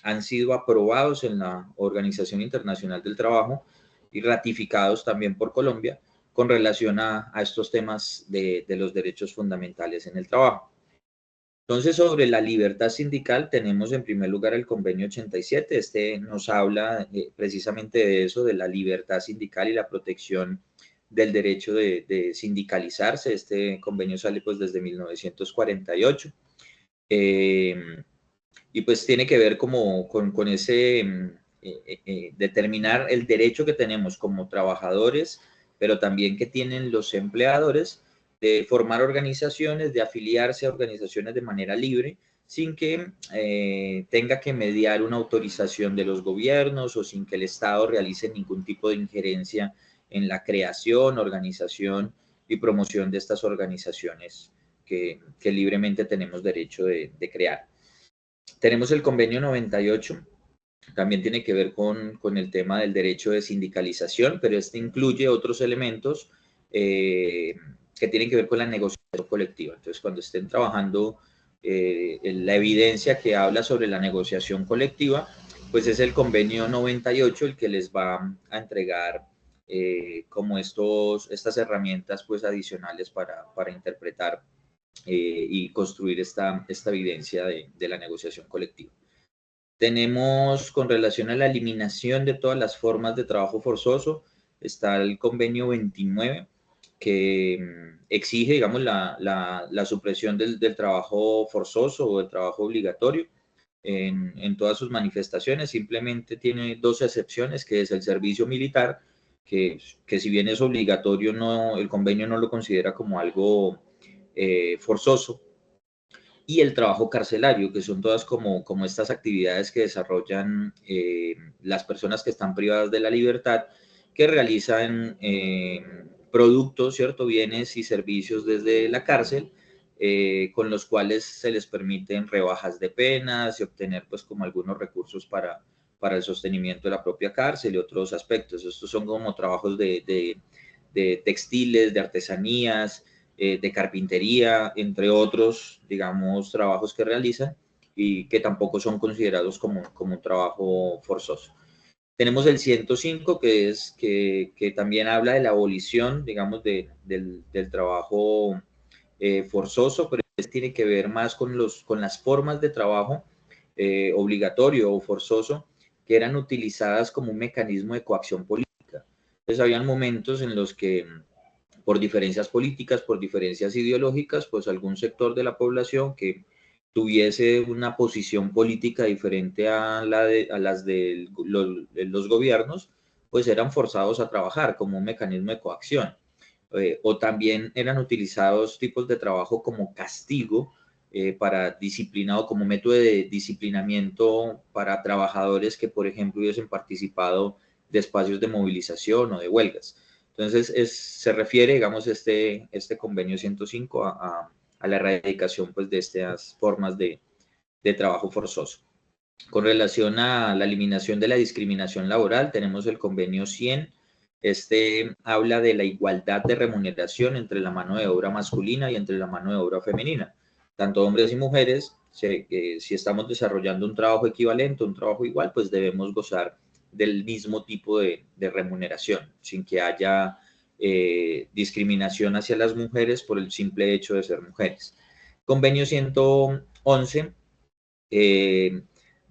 A: han sido aprobados en la Organización Internacional del Trabajo y ratificados también por Colombia con relación a estos temas de los derechos fundamentales en el trabajo. Entonces, sobre la libertad sindical, tenemos en primer lugar el convenio 87. Este nos habla precisamente de eso, de la libertad sindical y la protección del derecho de sindicalizarse. Este convenio sale pues desde 1948. Y pues tiene que ver como con ese determinar el derecho que tenemos como trabajadores, pero también que tienen los empleadores de formar organizaciones, de afiliarse a organizaciones de manera libre, sin que tenga que mediar una autorización de los gobiernos o sin que el Estado realice ningún tipo de injerencia en la creación, organización y promoción de estas organizaciones que libremente tenemos derecho de crear. Tenemos el convenio 98, también tiene que ver con el tema del derecho de sindicalización, pero este incluye otros elementos que tienen que ver con la negociación colectiva. Entonces, cuando estén trabajando la evidencia que habla sobre la negociación colectiva, pues es el convenio 98 el que les va a entregar como estas herramientas pues adicionales para interpretar y construir esta evidencia de la negociación colectiva. Tenemos con relación a la eliminación de todas las formas de trabajo forzoso, está el convenio 29, que exige, digamos, la supresión del trabajo forzoso o del trabajo obligatorio en todas sus manifestaciones. Simplemente tiene dos excepciones, que es el servicio militar, que si bien es obligatorio, el convenio no lo considera como algo forzoso, y el trabajo carcelario, que son todas como estas actividades que desarrollan las personas que están privadas de la libertad, que realizan productos, ¿cierto? Bienes y servicios desde la cárcel, con los cuales se les permiten rebajas de penas y obtener pues como algunos recursos para el sostenimiento de la propia cárcel y otros aspectos. Estos son como trabajos de textiles, de artesanías, de carpintería, entre otros, digamos, trabajos que realizan y que tampoco son considerados como un trabajo forzoso. Tenemos el 105, que también habla de la abolición, digamos, del trabajo forzoso, pero tiene que ver más con las formas de trabajo obligatorio o forzoso que eran utilizadas como un mecanismo de coacción política. Entonces, habían momentos en los que por diferencias políticas, por diferencias ideológicas, pues algún sector de la población que tuviese una posición política diferente a las de los gobiernos, pues eran forzados a trabajar como un mecanismo de coacción. O también eran utilizados tipos de trabajo como castigo para disciplina o como método de disciplinamiento para trabajadores que, por ejemplo, hubiesen participado de espacios de movilización o de huelgas. Entonces, se refiere, digamos, este convenio 105 a la erradicación pues, de estas formas de trabajo forzoso. Con relación a la eliminación de la discriminación laboral, tenemos el convenio 100, Este habla de la igualdad de remuneración entre la mano de obra masculina y entre la mano de obra femenina. Tanto hombres y mujeres, si estamos desarrollando un trabajo equivalente, un trabajo igual, pues debemos gozar del mismo tipo de remuneración, sin que haya discriminación hacia las mujeres por el simple hecho de ser mujeres. Convenio 111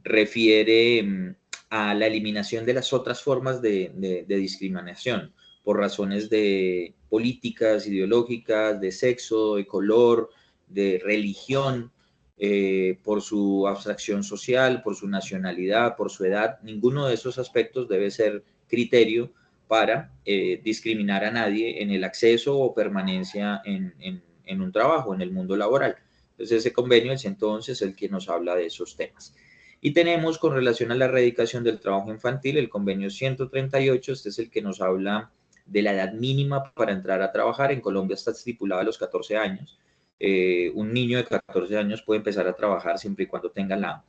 A: refiere a la eliminación de las otras formas de discriminación por razones de políticas, ideológicas, de sexo, de color, de religión, por su abstracción social, por su nacionalidad, por su edad. Ninguno de esos aspectos debe ser criterio para discriminar a nadie en el acceso o permanencia en un trabajo, en el mundo laboral. Entonces ese convenio, el 111, es el que nos habla de esos temas. Y tenemos, con relación a la erradicación del trabajo infantil, el convenio 138, este es el que nos habla de la edad mínima para entrar a trabajar. En Colombia está estipulada a los 14 años. Un niño de 14 años puede empezar a trabajar siempre y cuando tenga la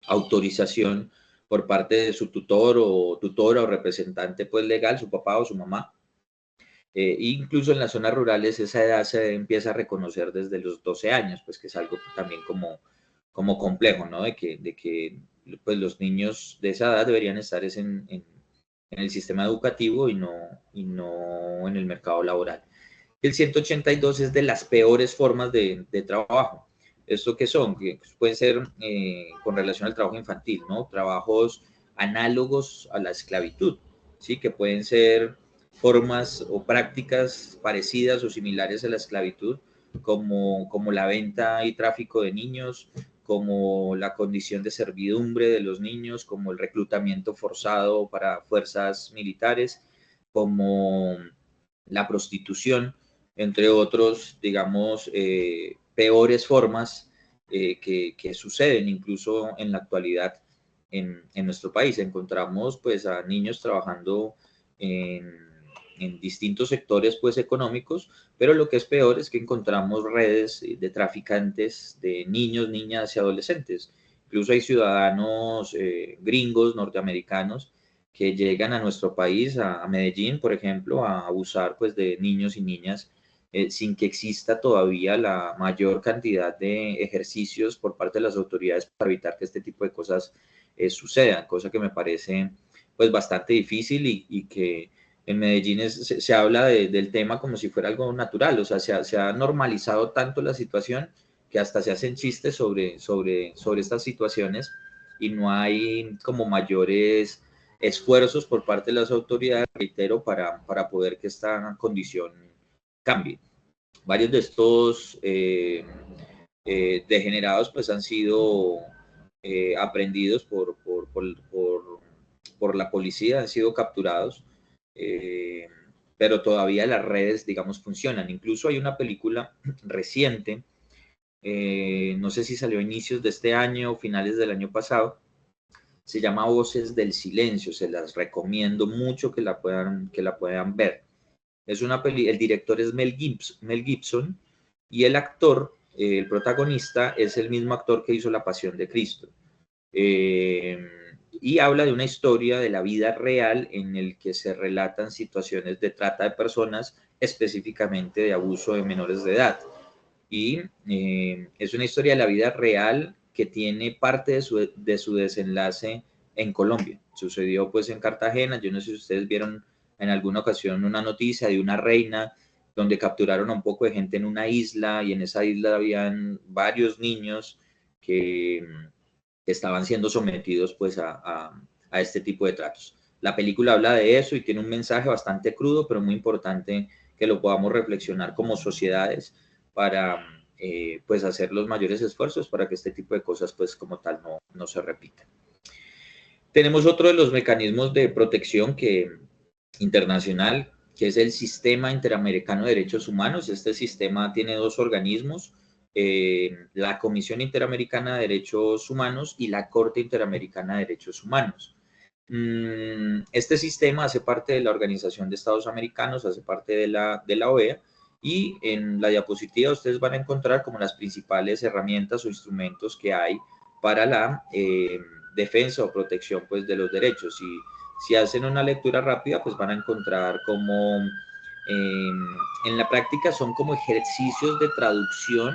A: autorización por parte de su tutor o tutora o representante pues legal, su papá o su mamá. Incluso en las zonas rurales esa edad se empieza a reconocer desde los 12 años, pues que es algo también como complejo, ¿no? De que pues los niños de esa edad deberían estar en el sistema educativo y no en el mercado laboral. El 182 es de las peores formas de trabajo. ¿Esto qué son? Que pueden ser con relación al trabajo infantil, ¿no? Trabajos análogos a la esclavitud, ¿sí? Que pueden ser formas o prácticas parecidas o similares a la esclavitud, como la venta y tráfico de niños, como la condición de servidumbre de los niños, como el reclutamiento forzado para fuerzas militares, como la prostitución, entre otros, digamos, peores formas que suceden incluso en la actualidad en nuestro país. Encontramos pues a niños trabajando en distintos sectores pues económicos, pero lo que es peor es que encontramos redes de traficantes de niños, niñas y adolescentes. Incluso hay ciudadanos gringos, norteamericanos, que llegan a nuestro país, a Medellín, por ejemplo, a abusar pues de niños y niñas sin que exista todavía la mayor cantidad de ejercicios por parte de las autoridades para evitar que este tipo de cosas sucedan, cosa que me parece pues bastante difícil y que en Medellín se habla del tema como si fuera algo natural, o sea, se ha normalizado tanto la situación que hasta se hacen chistes sobre estas situaciones y no hay como mayores esfuerzos por parte de las autoridades, reitero, para poder que esta condición cambie. Varios de estos degenerados pues han sido aprendidos por la policía, han sido capturados, pero todavía las redes, digamos, funcionan. Incluso hay una película reciente, no sé si salió a inicios de este año o finales del año pasado, se llama Voces del Silencio, se las recomiendo mucho que la puedan ver. Es una el director es Mel Gibson y el actor, el protagonista, es el mismo actor que hizo La Pasión de Cristo. Y habla de una historia de la vida real en el que se relatan situaciones de trata de personas, específicamente de abuso de menores de edad. Y es una historia de la vida real que tiene parte de su desenlace en Colombia. Sucedió pues en Cartagena. Yo no sé si ustedes vieron en alguna ocasión una noticia de una reina donde capturaron a un poco de gente en una isla y en esa isla habían varios niños que estaban siendo sometidos pues a este tipo de tratos. La película habla de eso y tiene un mensaje bastante crudo, pero muy importante que lo podamos reflexionar como sociedades para pues hacer los mayores esfuerzos para que este tipo de cosas pues como tal no se repitan. Tenemos otro de los mecanismos de protección internacional, que es el Sistema Interamericano de Derechos Humanos. Este sistema tiene dos organismos, la Comisión Interamericana de Derechos Humanos y la Corte Interamericana de Derechos Humanos. Este sistema hace parte de la Organización de Estados Americanos, hace parte de la OEA, y en la diapositiva ustedes van a encontrar como las principales herramientas o instrumentos que hay para la defensa o protección pues, de los derechos. Y Si hacen una lectura rápida, pues van a encontrar como en la práctica son como ejercicios de traducción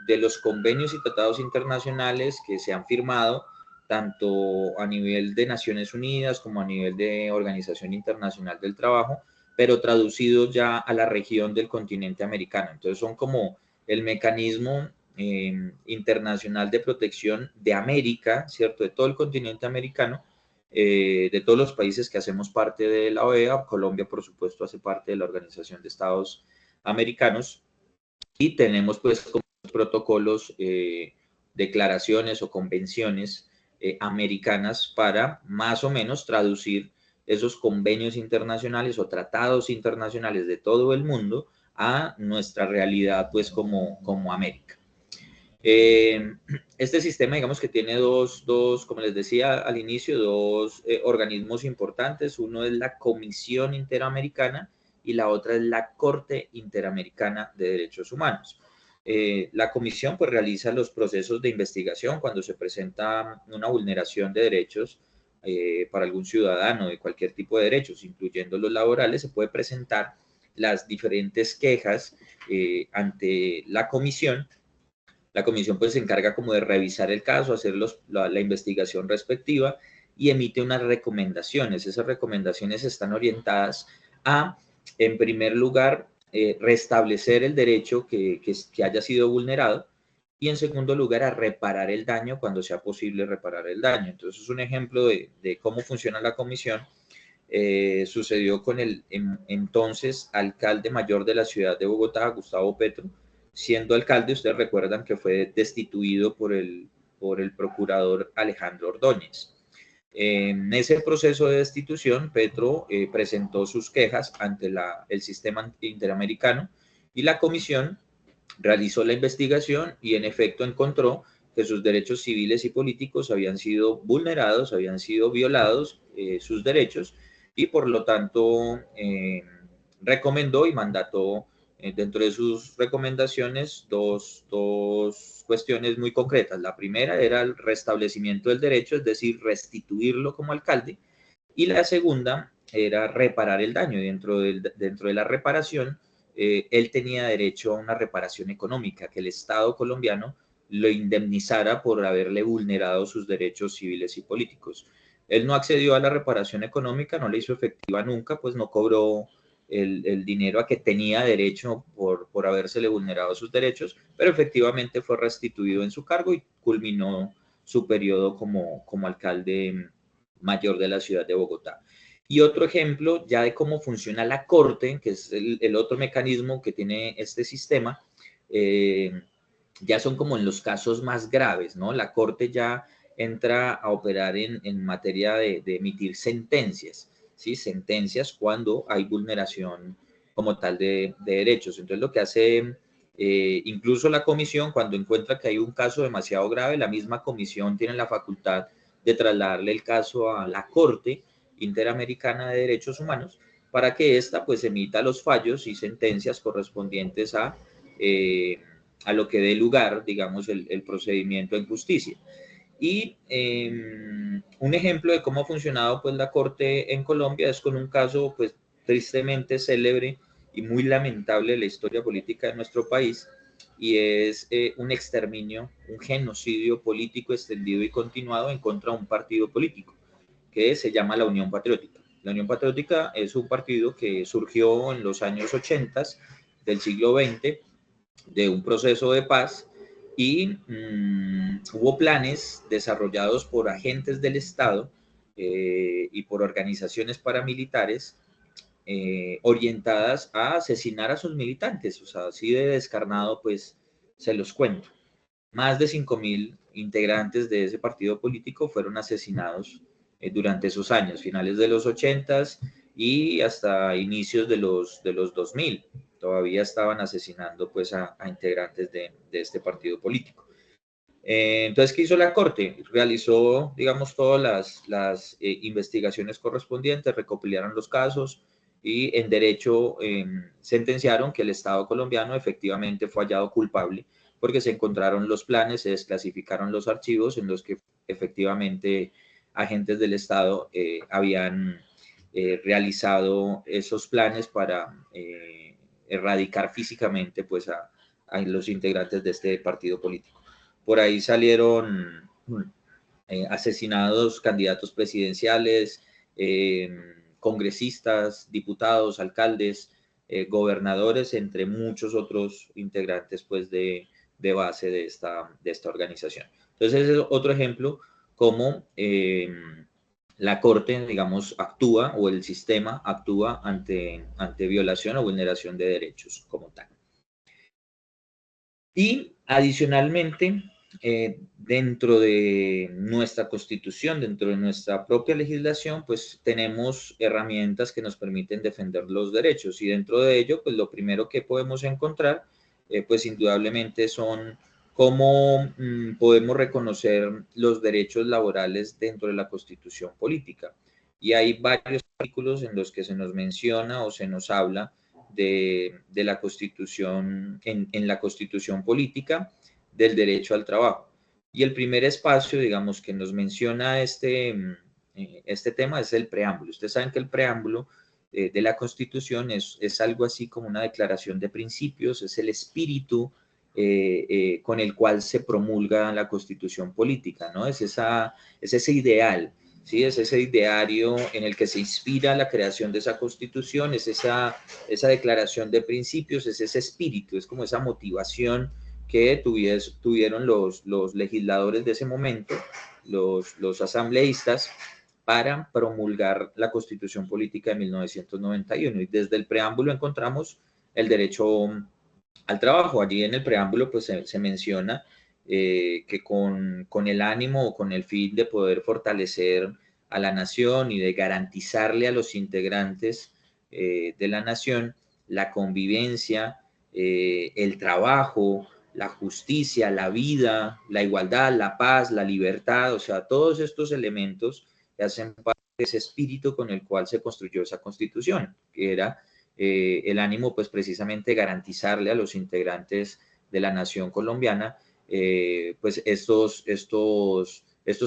A: de los convenios y tratados internacionales que se han firmado tanto a nivel de Naciones Unidas como a nivel de Organización Internacional del Trabajo, pero traducidos ya a la región del continente americano. Entonces son como el mecanismo internacional de protección de América, ¿cierto? De todo el continente americano, de todos los países que hacemos parte de la OEA. Colombia, por supuesto, hace parte de la Organización de Estados Americanos, y tenemos pues como protocolos, declaraciones o convenciones americanas para más o menos traducir esos convenios internacionales o tratados internacionales de todo el mundo a nuestra realidad pues como América. Este sistema, digamos que tiene dos, como les decía al inicio, dos organismos importantes. Uno es la Comisión Interamericana y la otra es la Corte Interamericana de Derechos Humanos. La comisión pues realiza los procesos de investigación cuando se presenta una vulneración de derechos para algún ciudadano de cualquier tipo de derechos, incluyendo los laborales. Se puede presentar las diferentes quejas ante la comisión. La comisión pues se encarga como de revisar el caso, hacer la investigación respectiva y emite unas recomendaciones. Esas recomendaciones están orientadas a, en primer lugar, restablecer el derecho que haya sido vulnerado, y en segundo lugar a reparar el daño cuando sea posible reparar el daño. Entonces es un ejemplo de cómo funciona la comisión. Sucedió con el entonces alcalde mayor de la ciudad de Bogotá, Gustavo Petro. Siendo alcalde, ustedes recuerdan que fue destituido por el procurador Alejandro Ordóñez. En ese proceso de destitución, Petro presentó sus quejas ante el sistema interamericano, y la comisión realizó la investigación y en efecto encontró que sus derechos civiles y políticos habían sido vulnerados, habían sido violados sus derechos, y por lo tanto recomendó y mandató dentro de sus recomendaciones dos cuestiones muy concretas. La primera era el restablecimiento del derecho, es decir, restituirlo como alcalde, y la segunda era reparar el daño. Dentro de la reparación, él tenía derecho a una reparación económica, que el Estado colombiano lo indemnizara por haberle vulnerado sus derechos civiles y políticos. Él no accedió a la reparación económica, no la hizo efectiva nunca, pues no cobró el dinero a que tenía derecho por habérsele vulnerado sus derechos, pero efectivamente fue restituido en su cargo y culminó su periodo como alcalde mayor de la ciudad de Bogotá. Y otro ejemplo ya de cómo funciona la Corte, que es el otro mecanismo que tiene este sistema, ya son como en los casos más graves, ¿no? La Corte ya entra a operar en materia de emitir sentencias, ¿sí? Sentencias cuando hay vulneración como tal de derechos. Entonces lo que hace incluso la comisión, cuando encuentra que hay un caso demasiado grave, la misma comisión tiene la facultad de trasladarle el caso a la Corte Interamericana de Derechos Humanos para que ésta pues emita los fallos y sentencias correspondientes a lo que dé lugar, digamos, el procedimiento en justicia. Y un ejemplo de cómo ha funcionado pues la Corte en Colombia es con un caso pues tristemente célebre y muy lamentable de la historia política de nuestro país, y es un exterminio, un genocidio político extendido y continuado en contra de un partido político que se llama la Unión Patriótica. La Unión Patriótica es un partido que surgió en los años 80 del siglo XX de un proceso de paz, y hubo planes desarrollados por agentes del Estado y por organizaciones paramilitares orientadas a asesinar a sus militantes. O sea, así de descarnado pues se los cuento. Más de 5.000 integrantes de ese partido político fueron asesinados durante esos años, finales de los 80s y hasta inicios de los 2000. Todavía estaban asesinando pues a integrantes de este partido político. Entonces, ¿qué hizo la Corte? Realizó, digamos, todas las investigaciones correspondientes, recopilaron los casos y en derecho sentenciaron que el Estado colombiano efectivamente fue hallado culpable porque se encontraron los planes, se desclasificaron los archivos en los que efectivamente agentes del Estado habían realizado esos planes para erradicar físicamente pues, a los integrantes de este partido político. Por ahí salieron asesinados candidatos presidenciales, congresistas, diputados, alcaldes, gobernadores, entre muchos otros integrantes pues, de base de esta organización. Entonces, ese es otro ejemplo cómo la Corte, digamos, actúa o el sistema actúa ante violación o vulneración de derechos como tal. Y adicionalmente, dentro de nuestra Constitución, dentro de nuestra propia legislación, pues tenemos herramientas que nos permiten defender los derechos y dentro de ello, pues lo primero que podemos encontrar, pues indudablemente son cómo podemos reconocer los derechos laborales dentro de la Constitución política. Y hay varios artículos en los que se nos menciona o se nos habla de la Constitución, en la Constitución política, del derecho al trabajo. Y el primer espacio, digamos, que nos menciona este tema es el preámbulo. Ustedes saben que el preámbulo de la Constitución es algo así como una declaración de principios, es el espíritu con el cual se promulga la Constitución política, ¿no? Es ese ideal, ¿sí? Es ese ideario en el que se inspira la creación de esa Constitución, es esa declaración de principios, es ese espíritu, es como esa motivación que tuvieron los legisladores de ese momento, los asambleístas, para promulgar la Constitución política de 1991. Y desde el preámbulo encontramos el derecho al trabajo. Allí en el preámbulo pues se menciona que con el ánimo o con el fin de poder fortalecer a la nación y de garantizarle a los integrantes de la nación la convivencia, el trabajo, la justicia, la vida, la igualdad, la paz, la libertad, o sea, todos estos elementos que hacen parte de ese espíritu con el cual se construyó esa Constitución, que era el ánimo, pues precisamente garantizarle a los integrantes de la nación colombiana, pues estos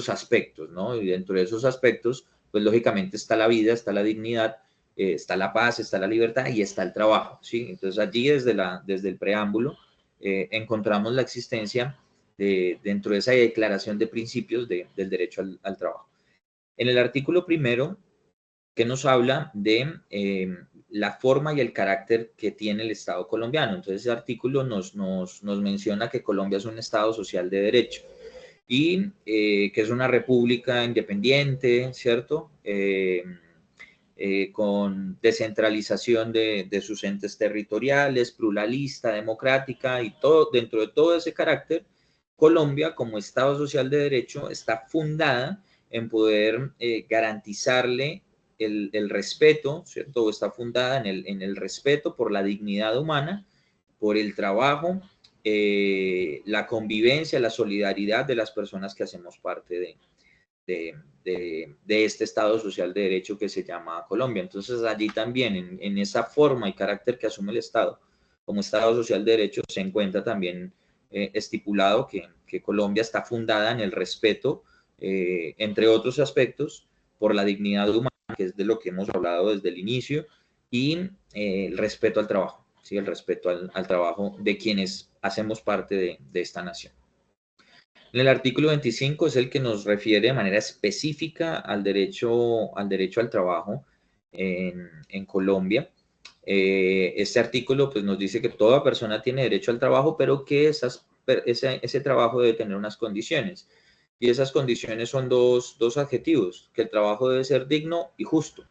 A: aspectos, ¿no? Y dentro de esos aspectos, pues lógicamente está la vida, está la dignidad, está la paz, está la libertad y está el trabajo, ¿sí? Entonces allí desde el preámbulo encontramos la existencia dentro de esa declaración de principios del derecho al trabajo. En el artículo primero, que nos habla de la forma y el carácter que tiene el Estado colombiano. Entonces, ese artículo nos menciona que Colombia es un Estado social de derecho y que es una república independiente, ¿cierto? Con descentralización de sus entes territoriales, pluralista, democrática y todo, dentro de todo ese carácter, Colombia como Estado social de derecho está fundada en poder garantizarle el respeto, ¿cierto? Está fundada en el respeto por la dignidad humana, por el trabajo, la convivencia, la solidaridad de las personas que hacemos parte de este Estado social de derecho que se llama Colombia. Entonces allí también en esa forma y carácter que asume el Estado como Estado social de derecho se encuentra también estipulado que Colombia está fundada en el respeto, entre otros aspectos, por la dignidad humana, que es de lo que hemos hablado desde el inicio, y el respeto al trabajo, ¿sí? El respeto al trabajo de quienes hacemos parte de esta nación. En el artículo 25 es el que nos refiere de manera específica al derecho al trabajo en Colombia. Este artículo pues, nos dice que toda persona tiene derecho al trabajo, pero que ese trabajo debe tener unas condiciones. Y esas condiciones son dos adjetivos, que el trabajo debe ser digno y justo.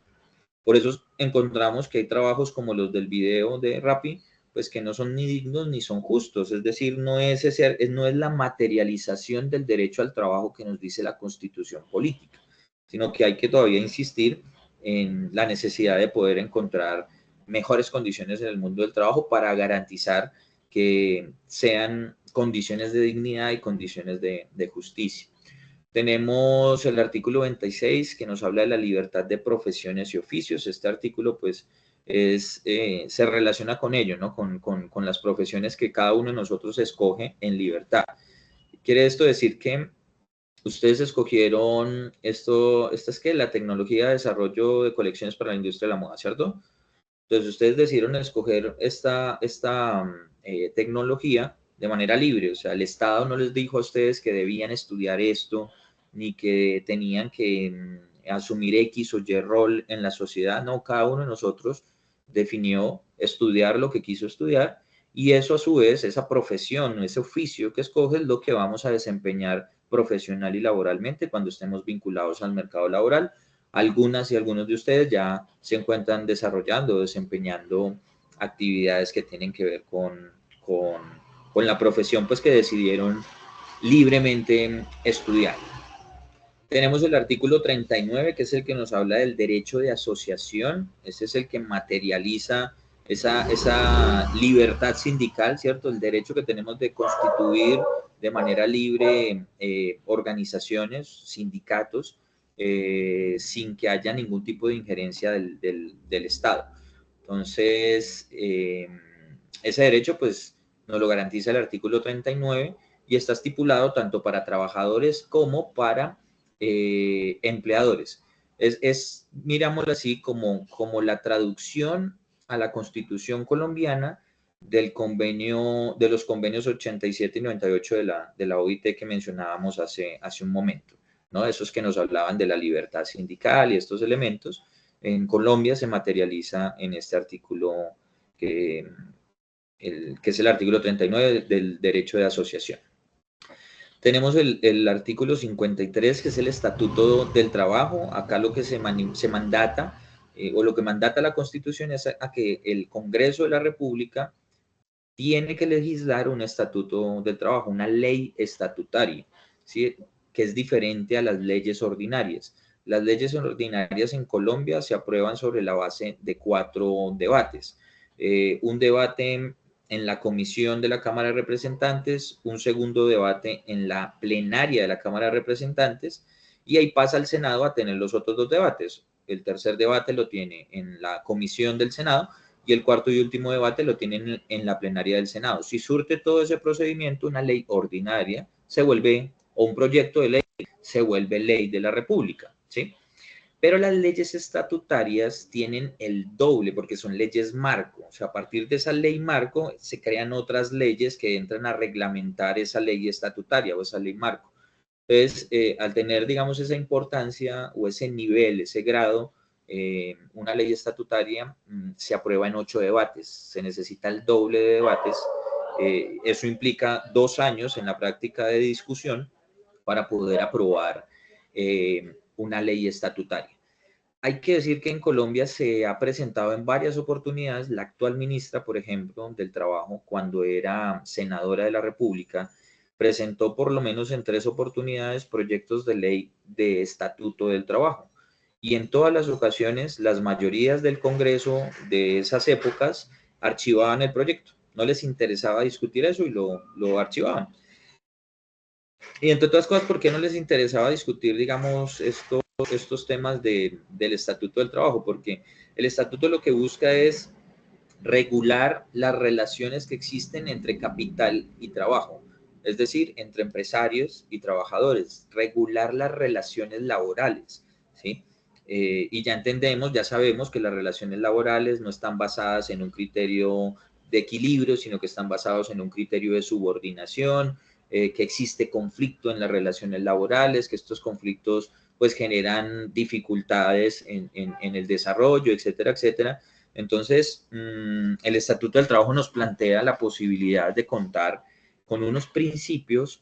A: Por eso encontramos que hay trabajos como los del video de Rappi, pues que no son ni dignos ni son justos. Es decir, no es la materialización del derecho al trabajo que nos dice la Constitución política, sino que hay que todavía insistir en la necesidad de poder encontrar mejores condiciones en el mundo del trabajo para garantizar que sean condiciones de dignidad y condiciones de justicia. Tenemos el artículo 26 que nos habla de la libertad de profesiones y oficios. Este artículo pues se relaciona con ello, ¿no? Con las profesiones que cada uno de nosotros escoge en libertad. Quiere esto decir que ustedes escogieron esta es que la tecnología de desarrollo de colecciones para la industria de la moda, ¿cierto? Entonces ustedes decidieron escoger esta tecnología de manera libre, o sea, el Estado no les dijo a ustedes que debían estudiar esto, ni que tenían que asumir X o Y rol en la sociedad, no, cada uno de nosotros definió estudiar lo que quiso estudiar y eso a su vez, esa profesión, ese oficio que escoge es lo que vamos a desempeñar profesional y laboralmente cuando estemos vinculados al mercado laboral. Algunas y algunos de ustedes ya se encuentran desarrollando, desempeñando actividades que tienen que ver con la profesión pues, que decidieron libremente estudiar. Tenemos el artículo 39, que es el que nos habla del derecho de asociación. Ese es el que materializa esa libertad sindical, ¿cierto? El derecho que tenemos de constituir de manera libre organizaciones, sindicatos, sin que haya ningún tipo de injerencia del Estado. Entonces, ese derecho, pues, nos lo garantiza el artículo 39 y está estipulado tanto para trabajadores como para empleadores. Mirámoslo así, como la traducción a la Constitución colombiana de los convenios 87 y 98 de la OIT que mencionábamos hace un momento, ¿no? Esos que nos hablaban de la libertad sindical y estos elementos. En Colombia se materializa en este artículo que es el artículo 39 del derecho de asociación. Tenemos el artículo 53, que es el Estatuto del Trabajo. Acá lo que se mandata, o lo que mandata la Constitución es a que el Congreso de la República tiene que legislar un Estatuto del Trabajo, una ley estatutaria, ¿sí? Que es diferente a las leyes ordinarias. Las leyes ordinarias en Colombia se aprueban sobre la base de 4 debates. Un debate en la comisión de la Cámara de Representantes, un segundo debate en la plenaria de la Cámara de Representantes, y ahí pasa al Senado a tener los otros 2 debates. El tercer debate lo tiene en la comisión del Senado y el cuarto y último debate lo tienen en la plenaria del Senado. Si surte todo ese procedimiento, una ley ordinaria se vuelve, o un proyecto de ley, se vuelve ley de la República, ¿sí? Pero las leyes estatutarias tienen el doble porque son leyes marco. O sea, a partir de esa ley marco se crean otras leyes que entran a reglamentar esa ley estatutaria o esa ley marco. Entonces, al tener, digamos, esa importancia o ese nivel, ese grado, una ley estatutaria se aprueba en 8 debates. Se necesita el doble de debates. Eso implica 2 años en la práctica de discusión para poder aprobar una ley estatutaria. Hay que decir que en Colombia se ha presentado en varias oportunidades. La actual ministra, por ejemplo, del Trabajo, cuando era senadora de la República, presentó por lo menos en 3 oportunidades proyectos de ley de estatuto del trabajo. Y en todas las ocasiones, las mayorías del Congreso de esas épocas archivaban el proyecto. No les interesaba discutir eso y lo archivaban. Y entre otras cosas, ¿por qué no les interesaba discutir, digamos, estos temas del Estatuto del Trabajo? Porque el Estatuto lo que busca es regular las relaciones que existen entre capital y trabajo, es decir, entre empresarios y trabajadores, regular las relaciones laborales, ¿sí? Y ya entendemos, ya sabemos que las relaciones laborales no están basadas en un criterio de equilibrio, sino que están basados en un criterio de subordinación, que existe conflicto en las relaciones laborales, que estos conflictos pues generan dificultades en el desarrollo, etcétera, etcétera. Entonces, el Estatuto del Trabajo nos plantea la posibilidad de contar con unos principios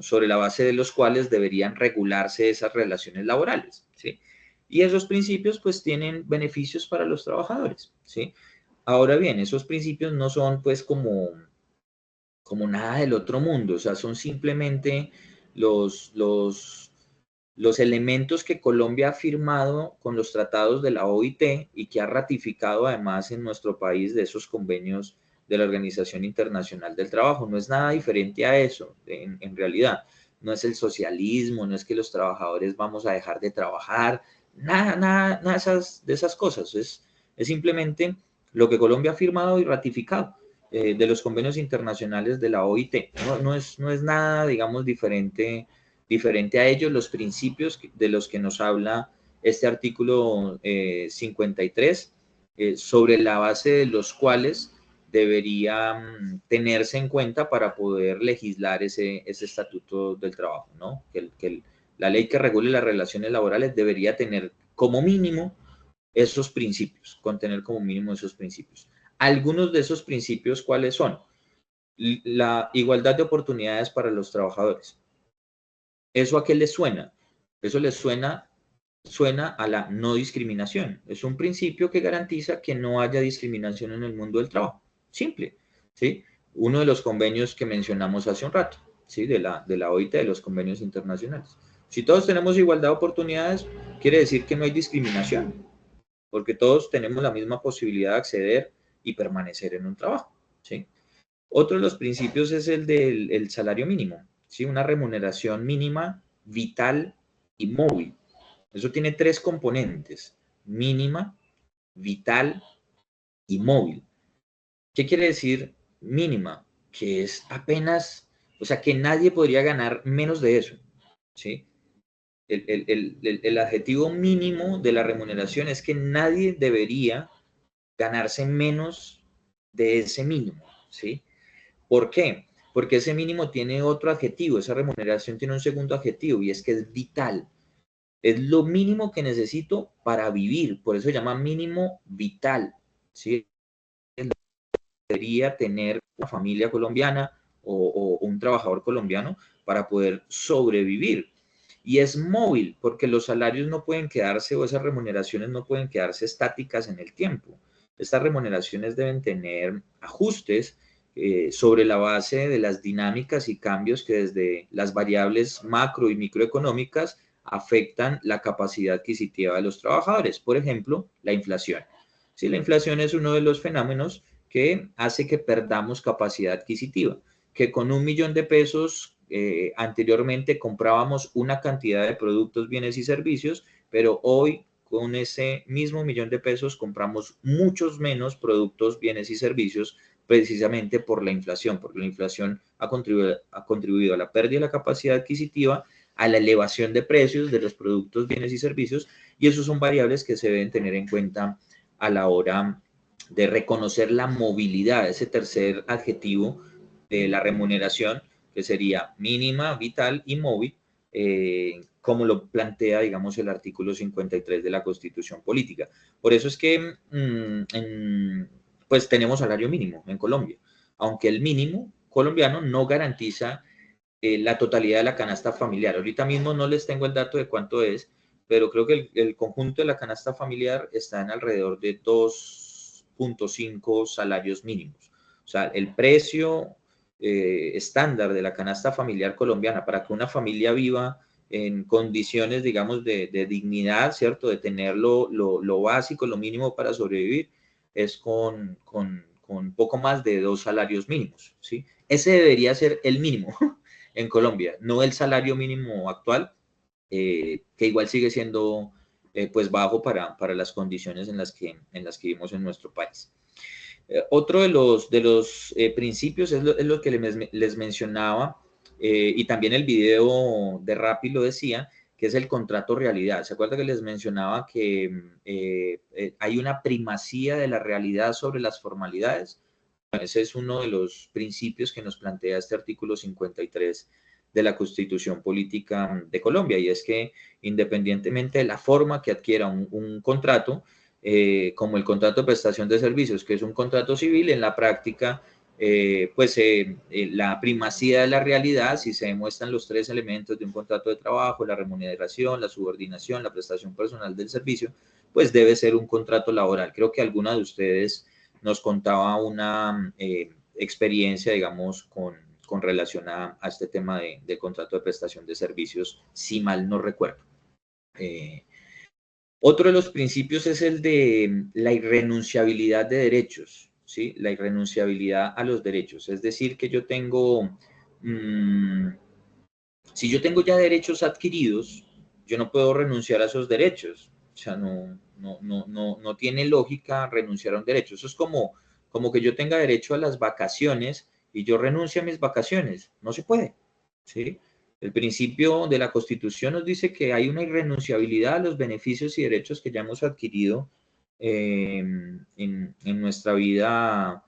A: sobre la base de los cuales deberían regularse esas relaciones laborales, ¿sí? Y esos principios pues tienen beneficios para los trabajadores, ¿sí? Ahora bien, esos principios no son pues como nada del otro mundo, o sea, son simplemente los elementos que Colombia ha firmado con los tratados de la OIT y que ha ratificado además en nuestro país de esos convenios de la Organización Internacional del Trabajo. No es nada diferente a eso, en realidad. No es el socialismo, no es que los trabajadores vamos a dejar de trabajar, nada de esas cosas. Es simplemente lo que Colombia ha firmado y ratificado de los convenios internacionales de la OIT. No es nada, digamos, diferente Diferente a ellos, los principios de los que nos habla este artículo 53, sobre la base de los cuales debería tenerse en cuenta para poder legislar ese estatuto del trabajo, ¿no? La ley que regule las relaciones laborales debería tener como mínimo esos principios, contener como mínimo esos principios. Algunos de esos principios, ¿cuáles son? La igualdad de oportunidades para los trabajadores. ¿Eso a qué les suena? Eso les suena a la no discriminación. Es un principio que garantiza que no haya discriminación en el mundo del trabajo. Simple, ¿sí? Uno de los convenios que mencionamos hace un rato, ¿sí? De la OIT, de los convenios internacionales. Si todos tenemos igualdad de oportunidades, quiere decir que no hay discriminación, porque todos tenemos la misma posibilidad de acceder y permanecer en un trabajo, ¿sí? Otro de los principios es el del salario mínimo, ¿sí? Una remuneración mínima, vital y móvil. Eso tiene tres componentes: mínima, vital y móvil. ¿Qué quiere decir mínima? Que es apenas, o sea, que nadie podría ganar menos de eso, ¿sí? El adjetivo mínimo de la remuneración es que nadie debería ganarse menos de ese mínimo, ¿sí? ¿Por qué? Porque ese mínimo tiene otro adjetivo, esa remuneración tiene un segundo adjetivo, y es que es vital. Es lo mínimo que necesito para vivir, por eso se llama mínimo vital, ¿sí? Debería tener una familia colombiana o un trabajador colombiano para poder sobrevivir. Y es móvil, porque los salarios no pueden quedarse, o esas remuneraciones no pueden quedarse estáticas en el tiempo. Estas remuneraciones deben tener ajustes sobre la base de las dinámicas y cambios que desde las variables macro y microeconómicas afectan la capacidad adquisitiva de los trabajadores. Por ejemplo, la inflación. Sí, la inflación es uno de los fenómenos que hace que perdamos capacidad adquisitiva, que con 1 millón de pesos anteriormente comprábamos una cantidad de productos, bienes y servicios, pero hoy con ese mismo 1 millón de pesos compramos muchos menos productos, bienes y servicios, precisamente por la inflación, porque la inflación ha contribuido a la pérdida de la capacidad adquisitiva, a la elevación de precios de los productos, bienes y servicios, y esos son variables que se deben tener en cuenta a la hora de reconocer la movilidad, ese tercer adjetivo de la remuneración, que sería mínima, vital y móvil, como lo plantea, digamos, el artículo 53 de la Constitución Política. Por eso es que pues tenemos salario mínimo en Colombia, aunque el mínimo colombiano no garantiza la totalidad de la canasta familiar. Ahorita mismo no les tengo el dato de cuánto es, pero creo que el conjunto de la canasta familiar está en alrededor de 2.5 salarios mínimos. O sea, el precio estándar de la canasta familiar colombiana para que una familia viva en condiciones, digamos, de dignidad, ¿cierto? De tener lo básico, lo mínimo para sobrevivir, es con poco más de 2 salarios mínimos, ¿sí? Ese debería ser el mínimo en Colombia, no el salario mínimo actual, que igual sigue siendo pues bajo para las condiciones en las que vivimos en nuestro país. Otro de los principios es lo que les mencionaba, y también el video de Rappi lo decía, que es el contrato realidad. ¿Se acuerda que les mencionaba que hay una primacía de la realidad sobre las formalidades? Bueno, ese es uno de los principios que nos plantea este artículo 53 de la Constitución Política de Colombia, y es que independientemente de la forma que adquiera un contrato, como el contrato de prestación de servicios, que es un contrato civil, en la práctica, la primacía de la realidad, si se demuestran los 3 elementos de un contrato de trabajo: la remuneración, la subordinación, la prestación personal del servicio, pues debe ser un contrato laboral. Creo que alguna de ustedes nos contaba una experiencia, digamos, con relación a este tema de contrato de prestación de servicios, si mal no recuerdo. Otro de los principios es el de la irrenunciabilidad de derechos, ¿sí? La irrenunciabilidad a los derechos. Es decir, que yo tengo, si yo tengo ya derechos adquiridos, yo no puedo renunciar a esos derechos. O sea, no tiene lógica renunciar a un derecho. Eso es como que yo tenga derecho a las vacaciones y yo renuncio a mis vacaciones. No se puede, ¿sí? El principio de la Constitución nos dice que hay una irrenunciabilidad a los beneficios y derechos que ya hemos adquirido en nuestra vida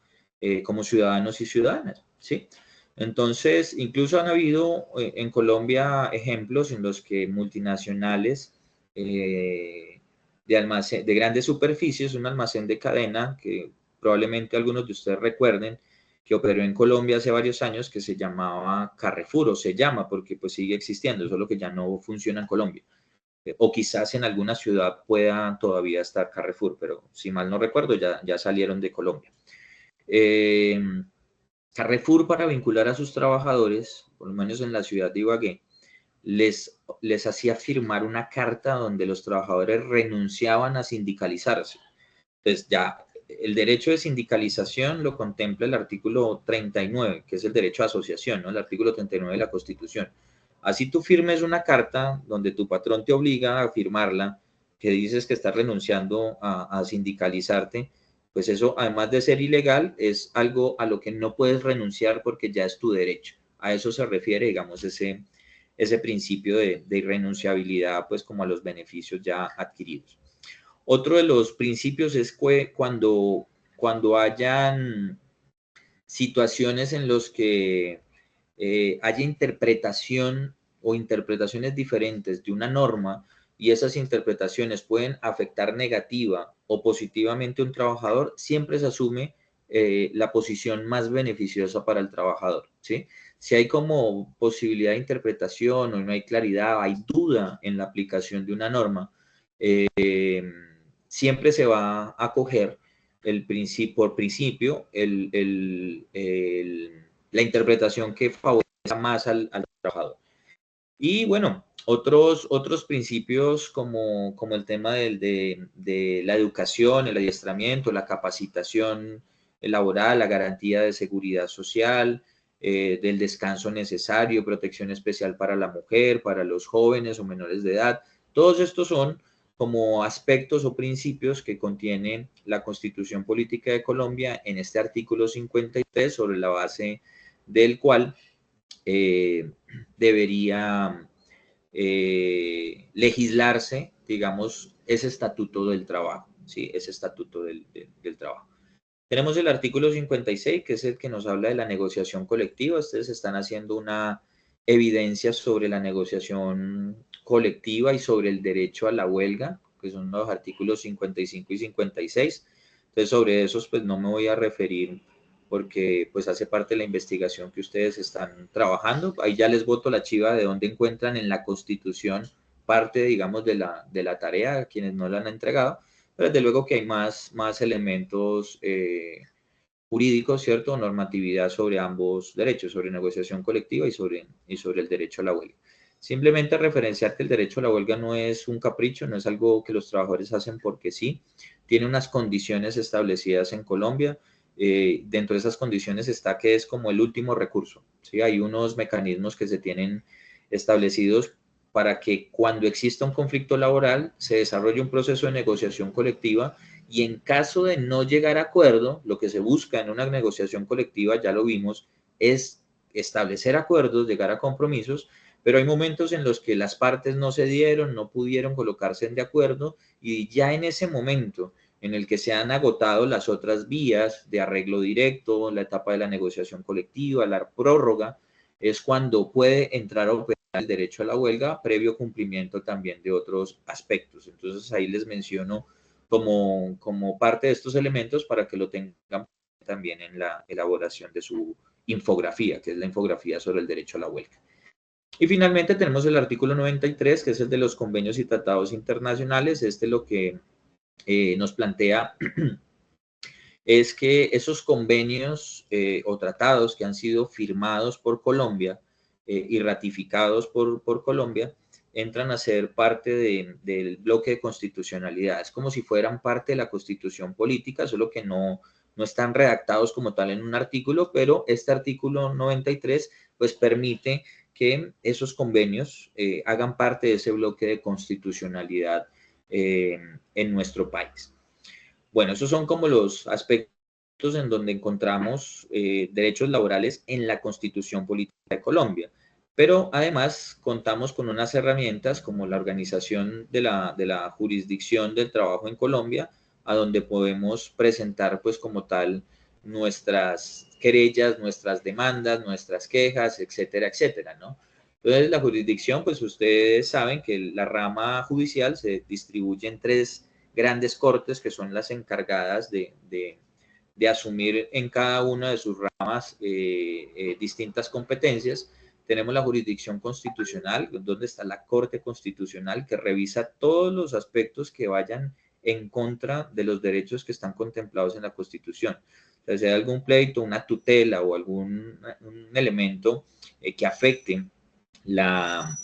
A: como ciudadanos y ciudadanas, ¿sí? Entonces, incluso han habido en Colombia ejemplos en los que multinacionales de grandes superficies, un almacén de cadena que probablemente algunos de ustedes recuerden, que operó en Colombia hace varios años, que se llamaba Carrefour, o se llama porque pues sigue existiendo, solo que ya no funciona en Colombia. O quizás en alguna ciudad pueda todavía estar Carrefour, pero si mal no recuerdo, ya salieron de Colombia. Carrefour, para vincular a sus trabajadores, por lo menos en la ciudad de Ibagué, les hacía firmar una carta donde los trabajadores renunciaban a sindicalizarse. Entonces ya el derecho de sindicalización lo contempla el artículo 39, que es el derecho a asociación, ¿no? El artículo 39 de la Constitución. Así tú firmes una carta donde tu patrón te obliga a firmarla, que dices que estás renunciando a sindicalizarte, pues eso, además de ser ilegal, es algo a lo que no puedes renunciar porque ya es tu derecho. A eso se refiere, digamos, ese principio de irrenunciabilidad, pues como a los beneficios ya adquiridos. Otro de los principios es que cuando hayan situaciones en los que haya interpretación o interpretaciones diferentes de una norma y esas interpretaciones pueden afectar negativa o positivamente a un trabajador, siempre se asume la posición más beneficiosa para el trabajador, ¿sí? Si hay como posibilidad de interpretación o no hay claridad, hay duda en la aplicación de una norma, siempre se va a acoger por principio la interpretación que favorezca más al trabajador. Y bueno, otros principios como el tema de la educación, el adiestramiento, la capacitación laboral, la garantía de seguridad social, del descanso necesario, protección especial para la mujer, para los jóvenes o menores de edad. Todos estos son como aspectos o principios que contiene la Constitución Política de Colombia en este artículo 53, sobre la base del cual debería legislarse, digamos, ese estatuto del trabajo, ¿sí? Ese estatuto del trabajo. Tenemos el artículo 56, que es el que nos habla de la negociación colectiva. Ustedes están haciendo una evidencia sobre la negociación colectiva y sobre el derecho a la huelga, que son los artículos 55 y 56. Entonces, sobre esos, pues no me voy a referir porque pues hace parte de la investigación que ustedes están trabajando. Ahí ya les boto la chiva de dónde encuentran en la Constitución parte, digamos, de la tarea a quienes no la han entregado, pero desde luego que hay más elementos jurídicos, ¿cierto? Normatividad sobre ambos derechos, sobre negociación colectiva y sobre el derecho a la huelga. Simplemente referenciar que el derecho a la huelga no es un capricho, no es algo que los trabajadores hacen porque sí, tiene unas condiciones establecidas en Colombia. Dentro de esas condiciones está que es como el último recurso, ¿sí? Hay unos mecanismos que se tienen establecidos para que cuando exista un conflicto laboral se desarrolle un proceso de negociación colectiva y en caso de no llegar a acuerdo, lo que se busca en una negociación colectiva, ya lo vimos, es establecer acuerdos, llegar a compromisos, pero hay momentos en los que las partes no se dieron, no pudieron colocarse de acuerdo y ya en ese momento en el que se han agotado las otras vías de arreglo directo, la etapa de la negociación colectiva, la prórroga, es cuando puede entrar a operar el derecho a la huelga, previo cumplimiento también de otros aspectos. Entonces ahí les menciono como parte de estos elementos para que lo tengan también en la elaboración de su infografía, que es la infografía sobre el derecho a la huelga. Y finalmente tenemos el artículo 93, que es el de los convenios y tratados internacionales. Lo que nos plantea es que esos convenios o tratados que han sido firmados por Colombia y ratificados por Colombia entran a ser parte del bloque de constitucionalidad. Es como si fueran parte de la constitución política, solo que no están redactados como tal en un artículo, pero este artículo 93 pues permite que esos convenios hagan parte de ese bloque de constitucionalidad en nuestro país. Bueno, esos son como los aspectos en donde encontramos derechos laborales en la Constitución Política de Colombia. Pero además contamos con unas herramientas como la organización de la jurisdicción del trabajo en Colombia, a donde podemos presentar pues como tal nuestras querellas, nuestras demandas, nuestras quejas, etcétera, etcétera, ¿no? Entonces la jurisdicción, pues ustedes saben que la rama judicial se distribuye en 3 grandes cortes que son las encargadas de asumir en cada una de sus ramas distintas competencias. Tenemos la jurisdicción constitucional, donde está la Corte Constitucional, que revisa todos los aspectos que vayan en contra de los derechos que están contemplados en la Constitución. O sea, si hay algún pleito, una tutela o algún un elemento que afecte la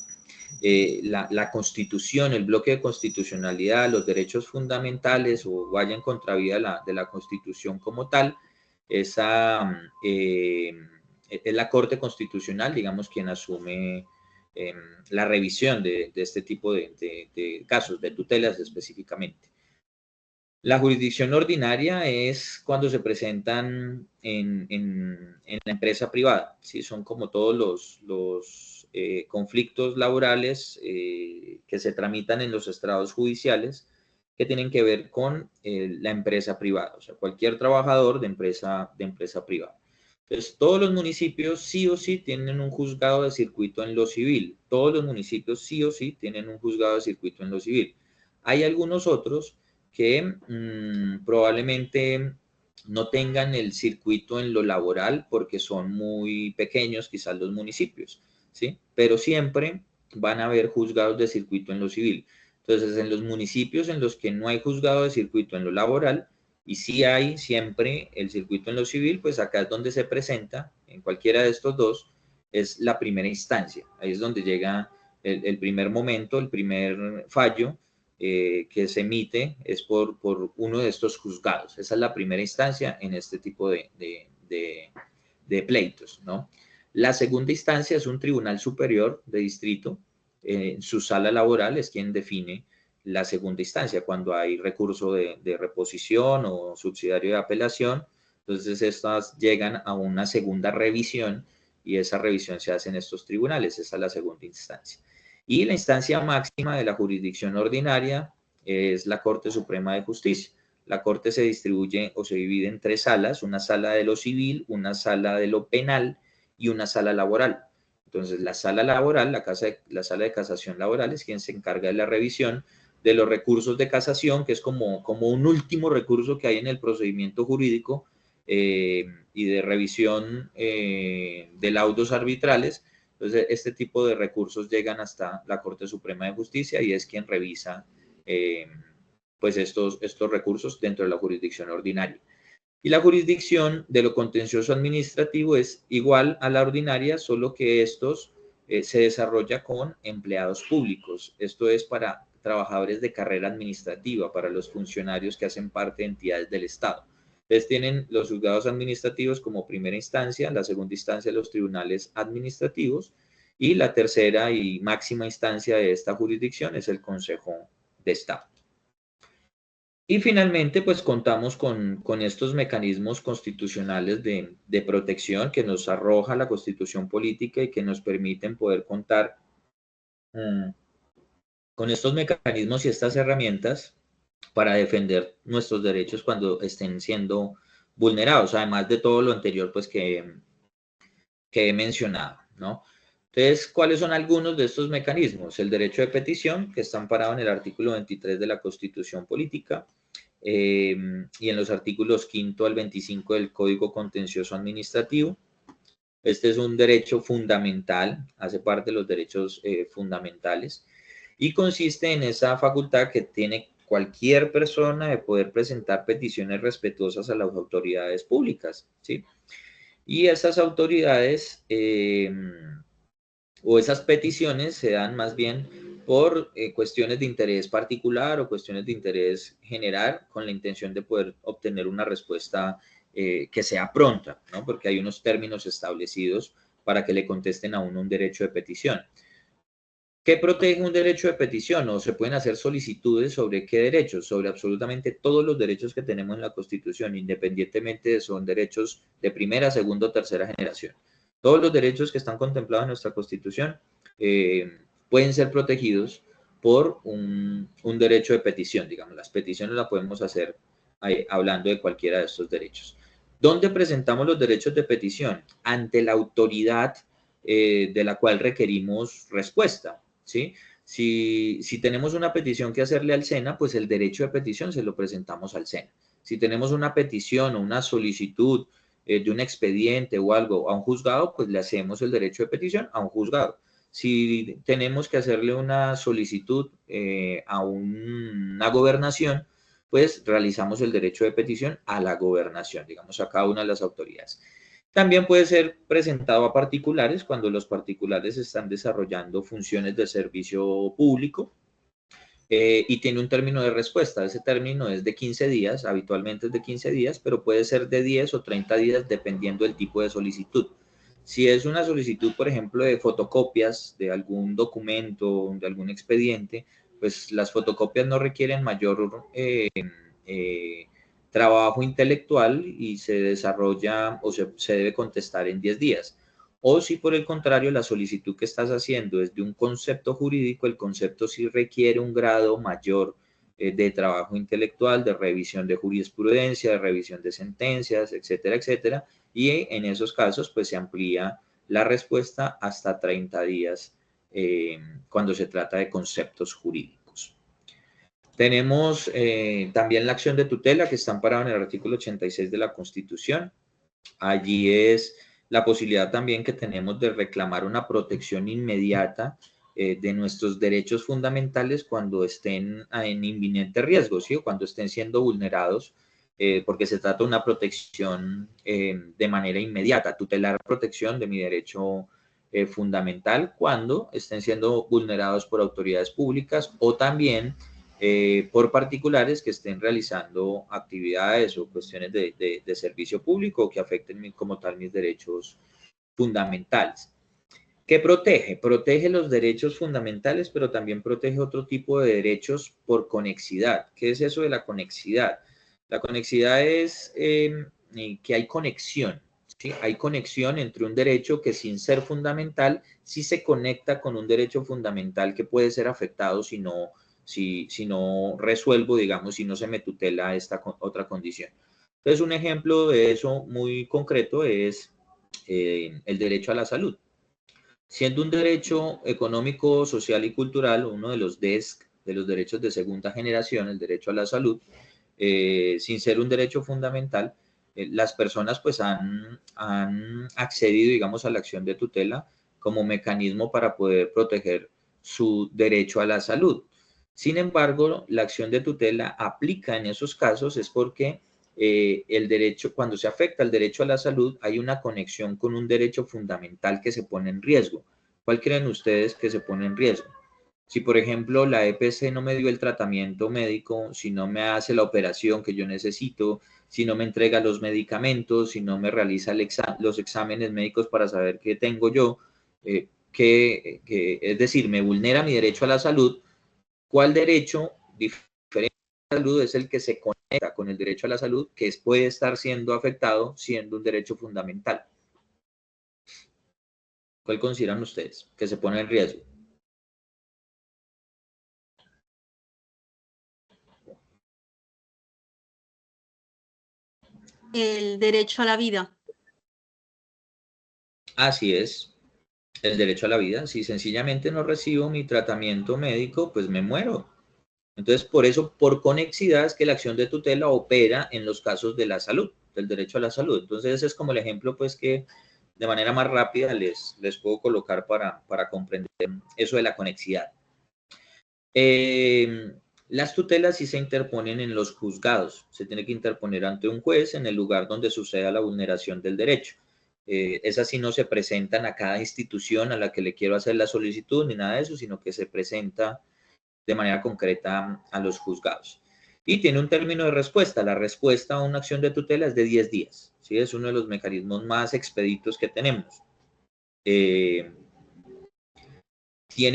A: Constitución, el bloque de constitucionalidad, los derechos fundamentales o vaya en contravía de la Constitución como tal, es la Corte Constitucional, digamos, quien asume la revisión de este tipo de casos, de tutelas específicamente. La jurisdicción ordinaria es cuando se presentan en la empresa privada, ¿sí? Son como todos los conflictos laborales que se tramitan en los estrados judiciales que tienen que ver con la empresa privada, o sea, cualquier trabajador de empresa privada. Entonces, todos los municipios sí o sí tienen un juzgado de circuito en lo civil. Todos los municipios sí o sí tienen un juzgado de circuito en lo civil. Hay algunos otros que probablemente no tengan el circuito en lo laboral porque son muy pequeños quizás los municipios, ¿sí? Pero siempre van a haber juzgados de circuito en lo civil. Entonces, en los municipios en los que no hay juzgado de circuito en lo laboral y sí hay siempre el circuito en lo civil, pues acá es donde se presenta, en cualquiera de estos dos, es la primera instancia. Ahí es donde llega el primer momento, el primer fallo, que se emite es por uno de estos juzgados. Esa es la primera instancia en este tipo de pleitos, ¿no? La segunda instancia es un tribunal superior de distrito. Su sala laboral es quien define la segunda instancia, cuando hay recurso de reposición o subsidiario de apelación. Entonces, estas llegan a una segunda revisión y esa revisión se hace en estos tribunales. Esa es la segunda instancia. Y la instancia máxima de la jurisdicción ordinaria es la Corte Suprema de Justicia. La Corte se distribuye o se divide en 3 salas, una sala de lo civil, una sala de lo penal y una sala laboral. Entonces, la sala laboral, la sala de casación laboral es quien se encarga de la revisión de los recursos de casación, que es como un último recurso que hay en el procedimiento jurídico y de revisión de laudos arbitrales. Entonces, este tipo de recursos llegan hasta la Corte Suprema de Justicia y es quien revisa pues estos recursos dentro de la jurisdicción ordinaria. Y la jurisdicción de lo contencioso administrativo es igual a la ordinaria, solo que estos se desarrolla con empleados públicos. Esto es para trabajadores de carrera administrativa, para los funcionarios que hacen parte de entidades del Estado. Entonces tienen los juzgados administrativos como primera instancia, la segunda instancia los tribunales administrativos y la tercera y máxima instancia de esta jurisdicción es el Consejo de Estado. Y finalmente, pues contamos con estos mecanismos constitucionales de protección que nos arroja la Constitución Política y que nos permiten poder contar con estos mecanismos y estas herramientas para defender nuestros derechos cuando estén siendo vulnerados, además de todo lo anterior pues que he mencionado, ¿no? Entonces, ¿cuáles son algunos de estos mecanismos? El derecho de petición, que está amparado en el artículo 23 de la Constitución Política y en los artículos 5 al 25 del Código Contencioso Administrativo. Este es un derecho fundamental, hace parte de los derechos fundamentales y consiste en esa facultad que tiene cualquier persona de poder presentar peticiones respetuosas a las autoridades públicas, ¿sí? Y esas autoridades o esas peticiones se dan más bien por cuestiones de interés particular o cuestiones de interés general con la intención de poder obtener una respuesta que sea pronta, ¿no? Porque hay unos términos establecidos para que le contesten a uno un derecho de petición. ¿Qué protege un derecho de petición? O se pueden hacer solicitudes sobre qué derechos, sobre absolutamente todos los derechos que tenemos en la Constitución, independientemente de son derechos de primera, segunda o tercera generación. Todos los derechos que están contemplados en nuestra Constitución pueden ser protegidos por un derecho de petición, digamos. Las peticiones las podemos hacer hablando de cualquiera de estos derechos. ¿Dónde presentamos los derechos de petición? Ante la autoridad de la cual requerimos respuesta, ¿sí? Si tenemos una petición que hacerle al SENA, pues el derecho de petición se lo presentamos al SENA. Si tenemos una petición o una solicitud de un expediente o algo a un juzgado, pues le hacemos el derecho de petición a un juzgado. Si tenemos que hacerle una solicitud a una gobernación, pues realizamos el derecho de petición a la gobernación, digamos, a cada una de las autoridades. También puede ser presentado a particulares cuando los particulares están desarrollando funciones de servicio público y tiene un término de respuesta. Ese término es de 15 días, habitualmente es de 15 días, pero puede ser de 10 o 30 días dependiendo del tipo de solicitud. Si es una solicitud, por ejemplo, de fotocopias de algún documento, de algún expediente, pues las fotocopias no requieren mayor trabajo intelectual y se desarrolla o se debe contestar en 10 días. O si por el contrario la solicitud que estás haciendo es de un concepto jurídico, el concepto sí requiere un grado mayor de trabajo intelectual, de revisión de jurisprudencia, de revisión de sentencias, etcétera, etcétera. Y en esos casos pues se amplía la respuesta hasta 30 días cuando se trata de conceptos jurídicos. Tenemos también la acción de tutela que está amparada en el artículo 86 de la Constitución. Allí es la posibilidad también que tenemos de reclamar una protección inmediata de nuestros derechos fundamentales cuando estén en inminente riesgo, ¿sí? O cuando estén siendo vulnerados, porque se trata de una protección de manera inmediata, tutelar protección de mi derecho fundamental cuando estén siendo vulnerados por autoridades públicas o también por particulares que estén realizando actividades o cuestiones de servicio público que afecten como tal mis derechos fundamentales. ¿Qué protege? Protege los derechos fundamentales, pero también protege otro tipo de derechos por conexidad. ¿Qué es eso de la conexidad? La conexidad es que hay conexión, ¿sí? Hay conexión entre un derecho que sin ser fundamental sí se conecta con un derecho fundamental que puede ser afectado si no resuelvo, digamos, si no se me tutela esta otra condición. Entonces, un ejemplo de eso muy concreto es el derecho a la salud. Siendo un derecho económico, social y cultural, uno de los DESC, de los derechos de segunda generación, el derecho a la salud, sin ser un derecho fundamental, las personas pues han accedido, digamos, a la acción de tutela como mecanismo para poder proteger su derecho a la salud. Sin embargo, la acción de tutela aplica en esos casos es porque el derecho, cuando se afecta el derecho a la salud, hay una conexión con un derecho fundamental que se pone en riesgo. ¿Cuál creen ustedes que se pone en riesgo? Si, por ejemplo, la EPC no me dio el tratamiento médico, si no me hace la operación que yo necesito, si no me entrega los medicamentos, si no me realiza los exámenes médicos para saber qué tengo yo, es decir, me vulnera mi derecho a la salud, ¿cuál derecho diferente a la salud es el que se conecta con el derecho a la salud que puede estar siendo afectado siendo un derecho fundamental? ¿Cuál consideran ustedes que se pone en riesgo?
J: El derecho a la vida.
A: Así es, el derecho a la vida. Si sencillamente no recibo mi tratamiento médico, pues me muero. Entonces, por eso, por conexidad, es que la acción de tutela opera en los casos de la salud, del derecho a la salud. Entonces, ese es como el ejemplo, pues, que de manera más rápida les puedo colocar para comprender eso de la conexidad. Las tutelas sí se interponen en los juzgados. Se tiene que interponer ante un juez en el lugar donde suceda la vulneración del derecho. Esas sí no se presentan a cada institución a la que le quiero hacer la solicitud ni nada de eso, sino que se presenta de manera concreta a los juzgados. Y tiene un término de respuesta. La respuesta a una acción de tutela es de 10 días. ¿Sí? Es uno de los mecanismos más expeditos que tenemos. Tiene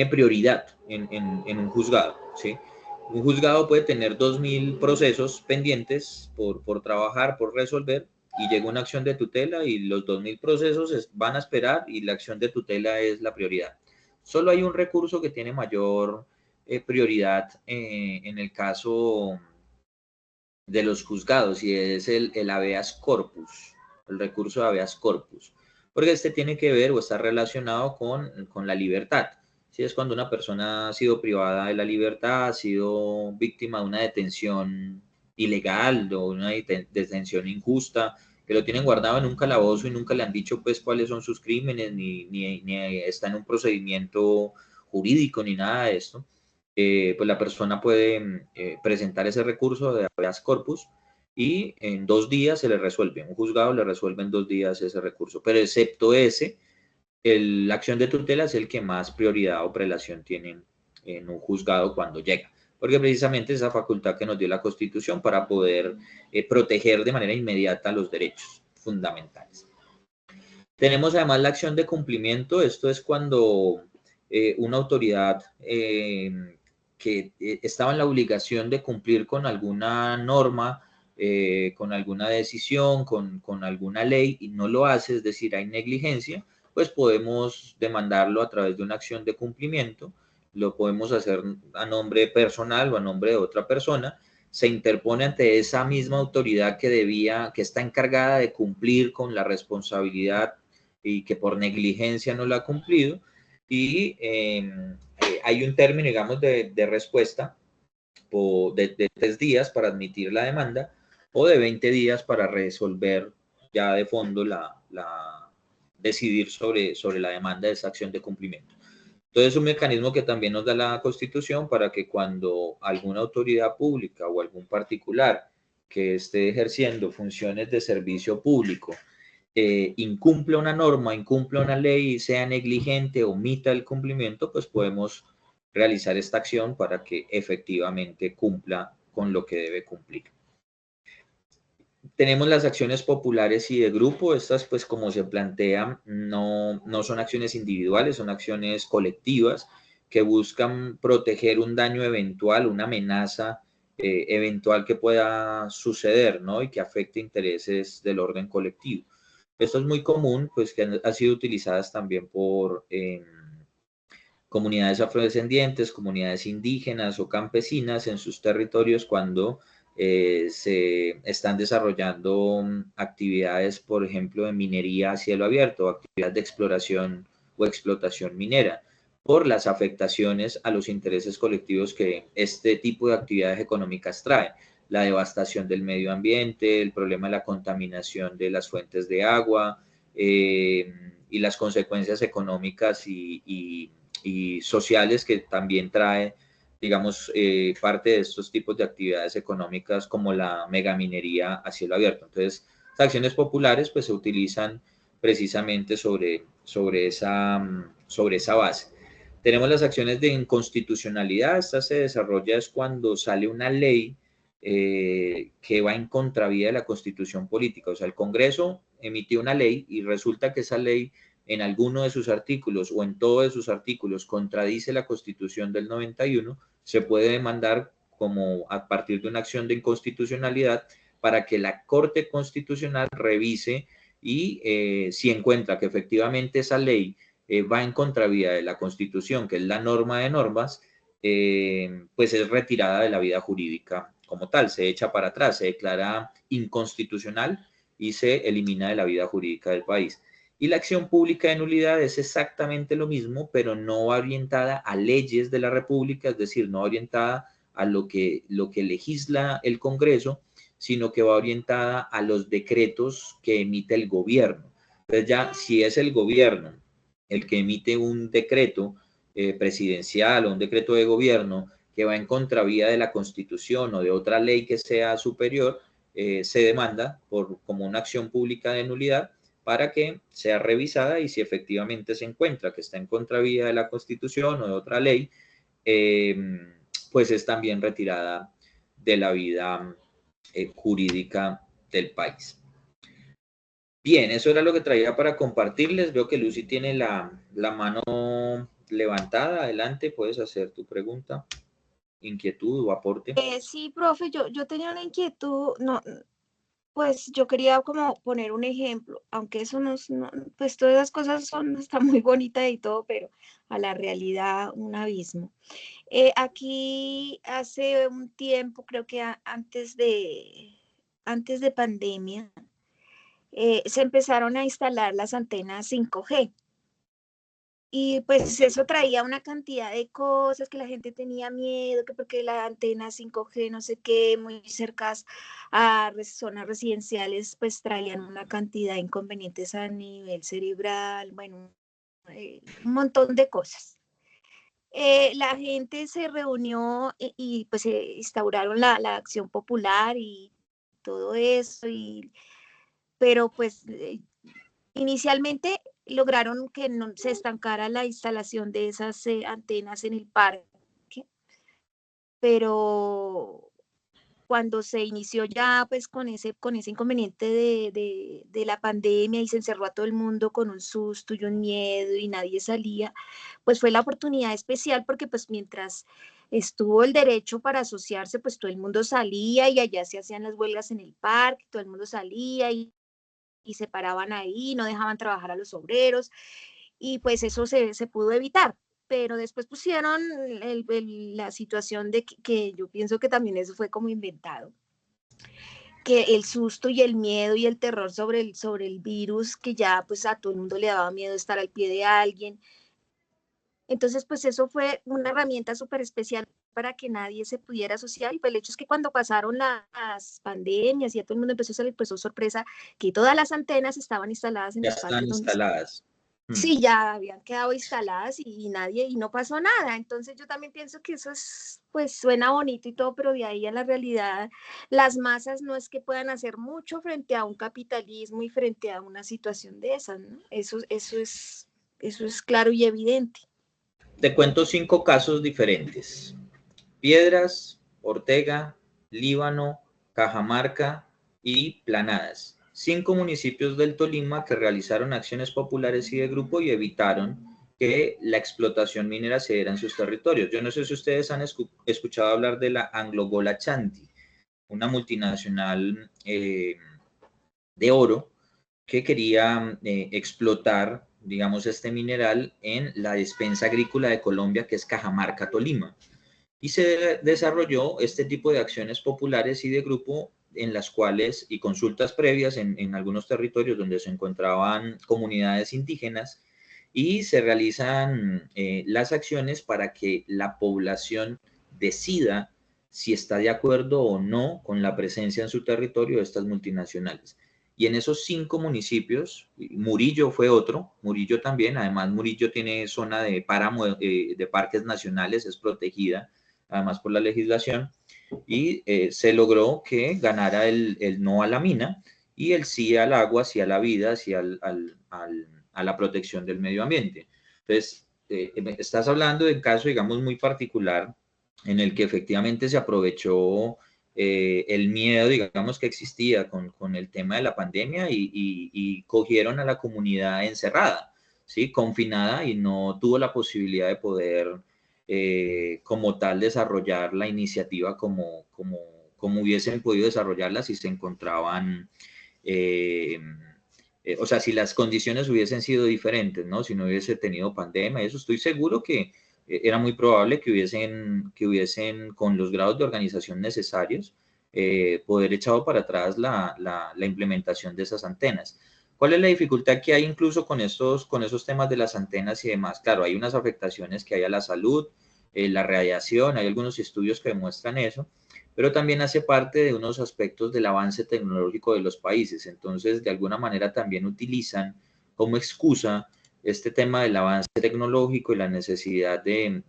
A: prioridad en un juzgado, ¿sí? Un juzgado puede tener 2.000 procesos pendientes por trabajar, por resolver, y llega una acción de tutela y los 2.000 procesos van a esperar y la acción de tutela es la prioridad. Solo hay un recurso que tiene mayor prioridad en el caso de los juzgados y es el habeas corpus, el recurso de habeas corpus, porque este tiene que ver o está relacionado con la libertad. Si es cuando una persona ha sido privada de la libertad, ha sido víctima de una detención ilegal o una detención injusta, que lo tienen guardado en un calabozo y nunca le han dicho pues cuáles son sus crímenes, ni está en un procedimiento jurídico ni nada de esto. Pues la persona puede presentar ese recurso de habeas corpus y en 2 días se le resuelve. Un juzgado le resuelve en 2 días ese recurso, pero excepto ese, la acción de tutela es el que más prioridad o prelación tiene en un juzgado cuando llega, porque precisamente esa facultad que nos dio la Constitución para poder proteger de manera inmediata los derechos fundamentales. Tenemos además la acción de cumplimiento. Esto es cuando una autoridad que estaba en la obligación de cumplir con alguna norma, con alguna decisión, con alguna ley y no lo hace, es decir, hay negligencia, pues podemos demandarlo a través de una acción de cumplimiento. Lo podemos hacer a nombre personal o a nombre de otra persona. Se interpone ante esa misma autoridad que está encargada de cumplir con la responsabilidad y que por negligencia no la ha cumplido, y hay un término, digamos, de respuesta de 3 días para admitir la demanda o de 20 días para resolver ya de fondo decidir sobre la demanda de esa acción de cumplimiento. Entonces es un mecanismo que también nos da la Constitución para que cuando alguna autoridad pública o algún particular que esté ejerciendo funciones de servicio público incumple una norma, incumple una ley, sea negligente, omita el cumplimiento, pues podemos realizar esta acción para que efectivamente cumpla con lo que debe cumplir. Tenemos las acciones populares y de grupo. Estas, pues como se plantea, no son acciones individuales, son acciones colectivas que buscan proteger un daño eventual, una amenaza eventual que pueda suceder, ¿no? Y que afecte intereses del orden colectivo. Esto es muy común, pues que ha sido utilizadas también por comunidades afrodescendientes, comunidades indígenas o campesinas en sus territorios cuando se están desarrollando actividades, por ejemplo, de minería a cielo abierto, actividades de exploración o explotación minera, por las afectaciones a los intereses colectivos que este tipo de actividades económicas traen. La devastación del medio ambiente, el problema de la contaminación de las fuentes de agua y las consecuencias económicas y sociales que también trae, digamos, parte de estos tipos de actividades económicas como la megaminería a cielo abierto. Entonces, las acciones populares pues se utilizan precisamente sobre esa base. Tenemos las acciones de inconstitucionalidad. Esta se desarrolla es cuando sale una ley que va en contravía de la Constitución política. O sea, el Congreso emitió una ley y resulta que esa ley en alguno de sus artículos o en todos de sus artículos contradice la Constitución del 91, se puede demandar como a partir de una acción de inconstitucionalidad para que la Corte Constitucional revise y si encuentra que efectivamente esa ley va en contravía de la Constitución, que es la norma de normas, pues es retirada de la vida jurídica como tal, se echa para atrás, se declara inconstitucional y se elimina de la vida jurídica del país. Y la acción pública de nulidad es exactamente lo mismo, pero no orientada a leyes de la República, es decir, no orientada a lo que legisla el Congreso, sino que va orientada a los decretos que emite el gobierno. Entonces ya si es el gobierno el que emite un decreto presidencial o un decreto de gobierno que va en contravía de la Constitución o de otra ley que sea superior, se demanda como una acción pública de nulidad para que sea revisada y si efectivamente se encuentra que está en contravía de la Constitución o de otra ley, pues es también retirada de la vida jurídica del país. Bien, eso era lo que traía para compartirles. Veo que Lucy tiene la mano levantada. Adelante, puedes hacer tu pregunta, inquietud o aporte.
D: Sí, profe, yo tenía una inquietud, no, Pues yo quería como poner un ejemplo, aunque eso pues todas esas cosas está muy bonita y todo, pero a la realidad un abismo. Aquí hace un tiempo, creo que antes de pandemia, se empezaron a instalar las antenas 5G. Y pues eso traía una cantidad de cosas que la gente tenía miedo, que porque la antena 5G, no sé qué, muy cercas a zonas residenciales, pues traían una cantidad de inconvenientes a nivel cerebral, bueno, un montón de cosas. La gente se reunió pues instauraron la acción popular y todo eso, pero pues inicialmente lograron que no se estancara la instalación de esas antenas en el parque, pero cuando se inició ya pues con ese inconveniente de la pandemia y se encerró a todo el mundo con un susto y un miedo y nadie salía, pues fue la oportunidad especial porque pues mientras estuvo el derecho para asociarse, pues todo el mundo salía y allá se hacían las huelgas en el parque, todo el mundo salía y se paraban ahí, no dejaban trabajar a los obreros y pues eso se pudo evitar. Pero después pusieron la situación de que yo pienso que también eso fue como inventado, que el susto y el miedo y el terror sobre el virus, que ya pues a todo el mundo le daba miedo estar al pie de alguien. Entonces pues eso fue una herramienta súper especial para que nadie se pudiera asociar y pues el hecho es que cuando pasaron las pandemias y a todo el mundo empezó a salir, pues sorpresa que todas las antenas estaban instaladas en
A: Ya
D: los
A: están
D: parques donde
A: instaladas.
D: sí, ya habían quedado instaladas y nadie, y no pasó nada. Entonces yo también pienso que eso es, pues suena bonito y todo, pero de ahí a la realidad, las masas no es que puedan hacer mucho frente a un capitalismo y frente a una situación de esas, ¿no? Eso es claro y evidente.
A: Te cuento 5 casos diferentes. Piedras, Ortega, Líbano, Cajamarca y Planadas. 5 municipios del Tolima que realizaron acciones populares y de grupo y evitaron que la explotación minera se diera en sus territorios. Yo no sé si ustedes han escuchado hablar de la Anglo-Gold Ashanti, una multinacional de oro que quería explotar, digamos, este mineral en la despensa agrícola de Colombia, que es Cajamarca, Tolima. Y se desarrolló este tipo de acciones populares y de grupo en las cuales, y consultas previas en algunos territorios donde se encontraban comunidades indígenas, y se realizan las acciones para que la población decida si está de acuerdo o no con la presencia en su territorio de estas multinacionales. Y en esos 5 municipios, Murillo fue otro, Murillo también, además Murillo tiene zona de páramo, de parques nacionales, es protegida, además por la legislación, y se logró que ganara el no a la mina y el sí al agua, sí a la vida, sí a la protección del medio ambiente. Entonces, estás hablando de un caso, digamos, muy particular en el que efectivamente se aprovechó el miedo, digamos, que existía con el tema de la pandemia y cogieron a la comunidad encerrada, ¿sí? Confinada y no tuvo la posibilidad de poder como tal desarrollar la iniciativa como hubiesen podido desarrollarla si se encontraban, o sea, si las condiciones hubiesen sido diferentes, ¿no? Si no hubiese tenido pandemia, eso estoy seguro que era muy probable que hubiesen con los grados de organización necesarios, poder echado para atrás la implementación de esas antenas. ¿Cuál es la dificultad que hay incluso con esos temas de las antenas y demás? Claro, hay unas afectaciones que hay a la salud, la radiación, hay algunos estudios que demuestran eso, pero también hace parte de unos aspectos del avance tecnológico de los países. Entonces, de alguna manera también utilizan como excusa este tema del avance tecnológico y la necesidad del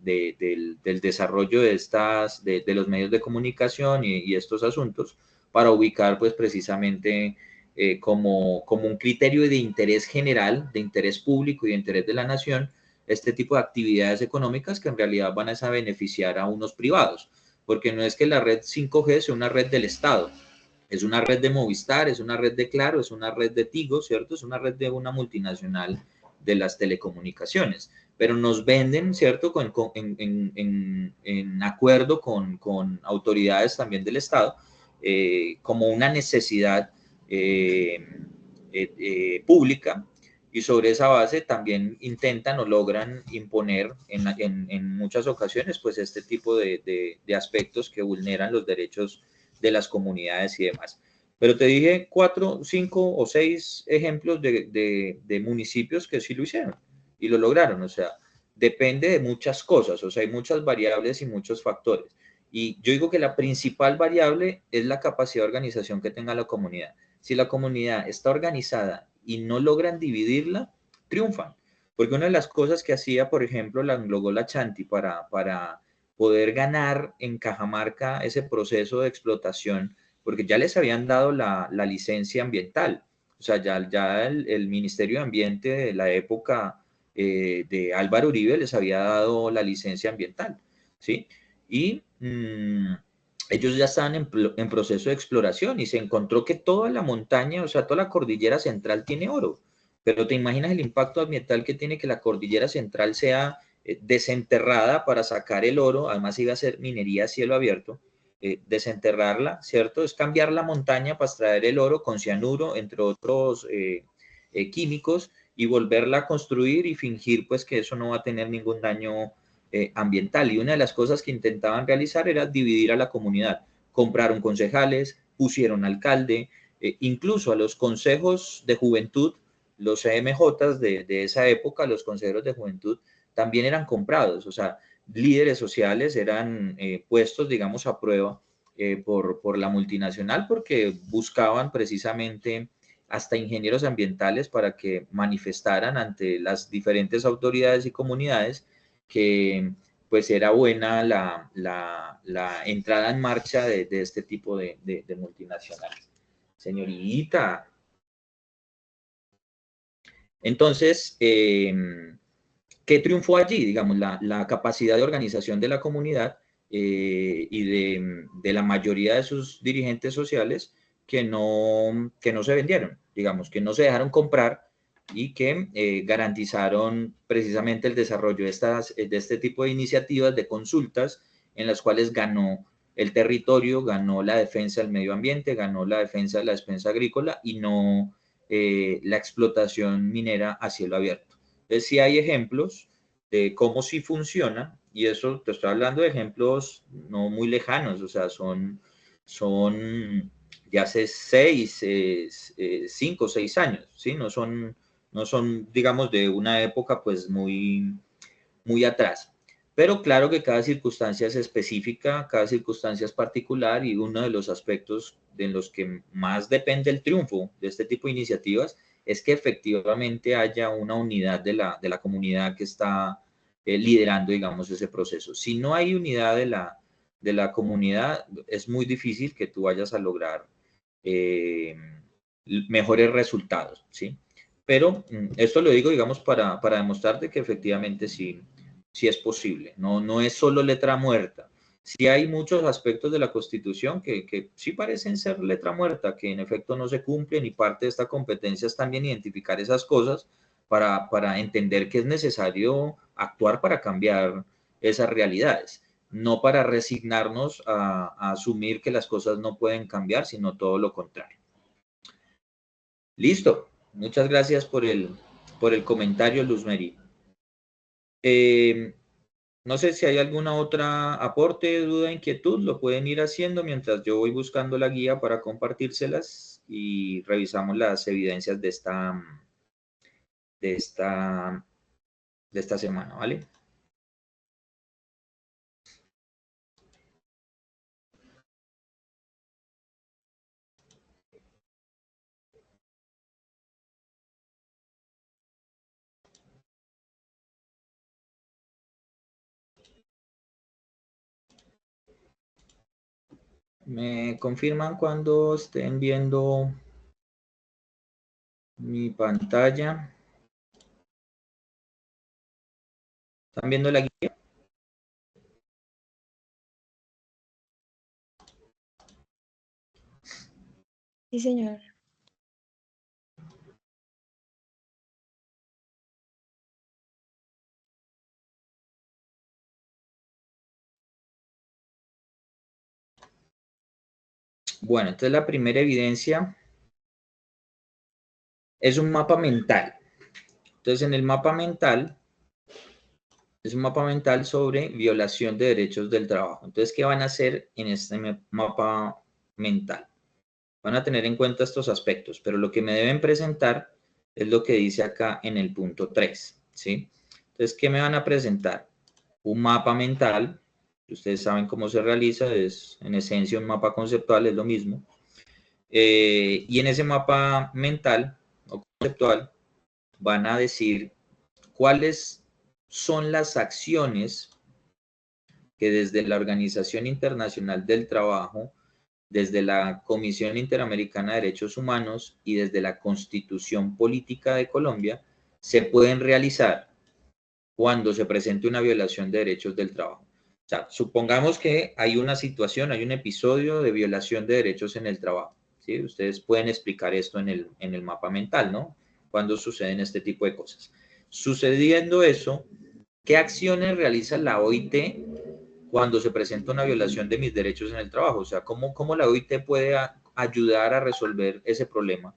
A: desarrollo de los medios de comunicación y estos asuntos para ubicar pues precisamente como un criterio de interés general, de interés público y de interés de la nación, este tipo de actividades económicas que en realidad van a beneficiar a unos privados, porque no es que la red 5G sea una red del Estado, es una red de Movistar, es una red de Claro, es una red de Tigo, ¿cierto? Es una red de una multinacional de las telecomunicaciones, pero nos venden, ¿cierto? En acuerdo con autoridades también del Estado, como una necesidad pública, y sobre esa base también intentan o logran imponer en muchas ocasiones pues este tipo de aspectos que vulneran los derechos de las comunidades y demás. Pero te dije 4, 5 o 6 ejemplos de municipios que sí lo hicieron y lo lograron. O sea, depende de muchas cosas, o sea, hay muchas variables y muchos factores. Y yo digo que la principal variable es la capacidad de organización que tenga la comunidad. Si la comunidad está organizada y no logran dividirla, triunfan. Porque una de las cosas que hacía, por ejemplo, la Anglo-Gola Chanti para poder ganar en Cajamarca ese proceso de explotación, porque ya les habían dado la licencia ambiental. O sea, ya el Ministerio de Ambiente de la época de Álvaro Uribe les había dado la licencia ambiental, ¿sí? Y ellos ya estaban en proceso de exploración y se encontró que toda la montaña, o sea, toda la cordillera central tiene oro. Pero te imaginas el impacto ambiental que tiene que la cordillera central sea desenterrada para sacar el oro, además iba a ser minería a cielo abierto, desenterrarla, ¿cierto? Es cambiar la montaña para extraer el oro con cianuro, entre otros químicos, y volverla a construir y fingir pues que eso no va a tener ningún daño ambiental. Y una de las cosas que intentaban realizar era dividir a la comunidad. Compraron concejales, pusieron alcalde, incluso a los consejos de juventud, los CMJs de esa época, los consejeros de juventud, también eran comprados. O sea, líderes sociales eran puestos, digamos, a prueba por la multinacional porque buscaban precisamente hasta ingenieros ambientales para que manifestaran ante las diferentes autoridades y comunidades que pues era buena la entrada en marcha de este tipo de multinacionales. Señorita. Entonces, ¿qué triunfó allí? Digamos, la capacidad de organización de la comunidad y de la mayoría de sus dirigentes sociales que no se vendieron, digamos, que no se dejaron comprar y que garantizaron precisamente el desarrollo de este tipo de iniciativas, de consultas, en las cuales ganó el territorio, ganó la defensa del medio ambiente, ganó la defensa de la despensa agrícola y no la explotación minera a cielo abierto. Entonces, sí hay ejemplos de cómo sí funciona, y eso te estoy hablando de ejemplos no muy lejanos, o sea, son ya hace 5 o 6 años, ¿sí? No son, digamos, de una época pues muy atrás. Pero claro que cada circunstancia es específica, cada circunstancia es particular y uno de los aspectos en los que más depende el triunfo de este tipo de iniciativas es que efectivamente haya una unidad de la comunidad que está liderando, digamos, ese proceso. Si no hay unidad de la comunidad, es muy difícil que tú vayas a lograr mejores resultados, ¿sí? Pero esto lo digo, digamos, para demostrarte que efectivamente sí es posible. No es solo letra muerta. Sí hay muchos aspectos de la Constitución que sí parecen ser letra muerta, que en efecto no se cumplen, y parte de esta competencia es también identificar esas cosas para entender que es necesario actuar para cambiar esas realidades, no para resignarnos a asumir que las cosas no pueden cambiar, sino todo lo contrario. Listo. Muchas gracias por el comentario, Luzmeri. No sé si hay alguna otra aporte, duda, inquietud, lo pueden ir haciendo mientras yo voy buscando la guía para compartírselas y revisamos las evidencias de esta semana, ¿vale? Me confirman cuando estén viendo mi pantalla. ¿Están viendo la guía?
D: Sí, señor.
A: Bueno, esta es la primera evidencia es un mapa mental. Entonces, en el mapa mental, es un mapa mental sobre violación de derechos del trabajo. Entonces, ¿qué van a hacer en este mapa mental? Van a tener en cuenta estos aspectos, pero lo que me deben presentar es lo que dice acá en el punto 3, ¿sí? Entonces, ¿qué me van a presentar? Un mapa mental, que ustedes saben cómo se realiza, es en esencia un mapa conceptual, es lo mismo. Y en ese mapa mental o conceptual van a decir cuáles son las acciones que desde la Organización Internacional del Trabajo, desde la Comisión Interamericana de Derechos Humanos y desde la Constitución Política de Colombia se pueden realizar cuando se presente una violación de derechos del trabajo. O sea, supongamos que hay una situación, hay un episodio de violación de derechos en el trabajo, ¿sí? Ustedes pueden explicar esto en el mapa mental, ¿no? Cuando suceden este tipo de cosas. Sucediendo eso, ¿qué acciones realiza la OIT cuando se presenta una violación de mis derechos en el trabajo? O sea, ¿cómo la OIT puede ayudar a resolver ese problema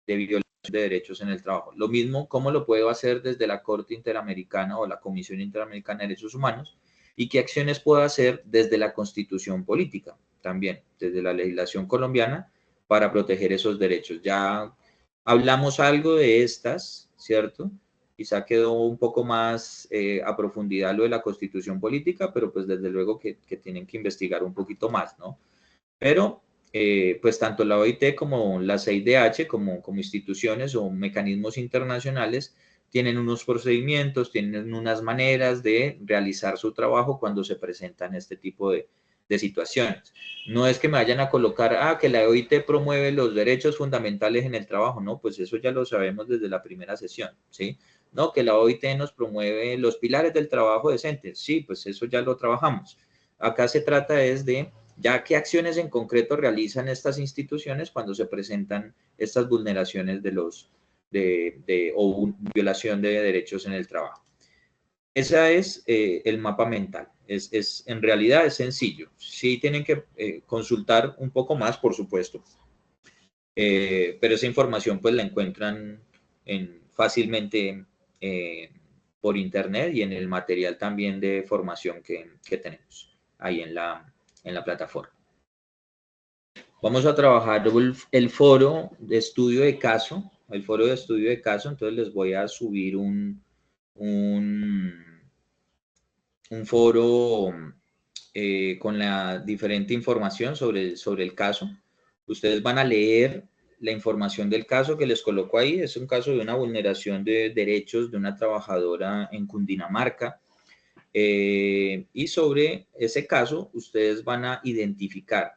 A: de violación de derechos en el trabajo? Lo mismo, ¿cómo lo puedo hacer desde la Corte Interamericana o la Comisión Interamericana de Derechos Humanos? ¿Y qué acciones puedo hacer desde la Constitución Política? También, desde la legislación colombiana para proteger esos derechos. Ya hablamos algo de estas, ¿cierto? Quizá quedó un poco más a profundidad lo de la Constitución Política, pero pues desde luego que tienen que investigar un poquito más, ¿no? Pero pues tanto la OIT como la CIDH, como instituciones o mecanismos internacionales, tienen unos procedimientos, tienen unas maneras de realizar su trabajo cuando se presentan este tipo de situaciones. No es que me vayan a colocar, que la OIT promueve los derechos fundamentales en el trabajo, no, pues eso ya lo sabemos desde la primera sesión, ¿sí? No, que la OIT nos promueve los pilares del trabajo decente, sí, pues eso ya lo trabajamos. Acá se trata es de ya qué acciones en concreto realizan estas instituciones cuando se presentan estas vulneraciones o violación de derechos en el trabajo. Ese es el mapa mental. En realidad es sencillo. Sí tienen que consultar un poco más, por supuesto. Pero esa información pues la encuentran fácilmente por internet y en el material también de formación que tenemos ahí en la plataforma. Vamos a trabajar el foro de estudio de caso. El foro de estudio de caso, entonces les voy a subir un foro con la diferente información sobre el caso. Ustedes van a leer la información del caso que les coloco ahí. Es un caso de una vulneración de derechos de una trabajadora en Cundinamarca. Y sobre ese caso, ustedes van a identificar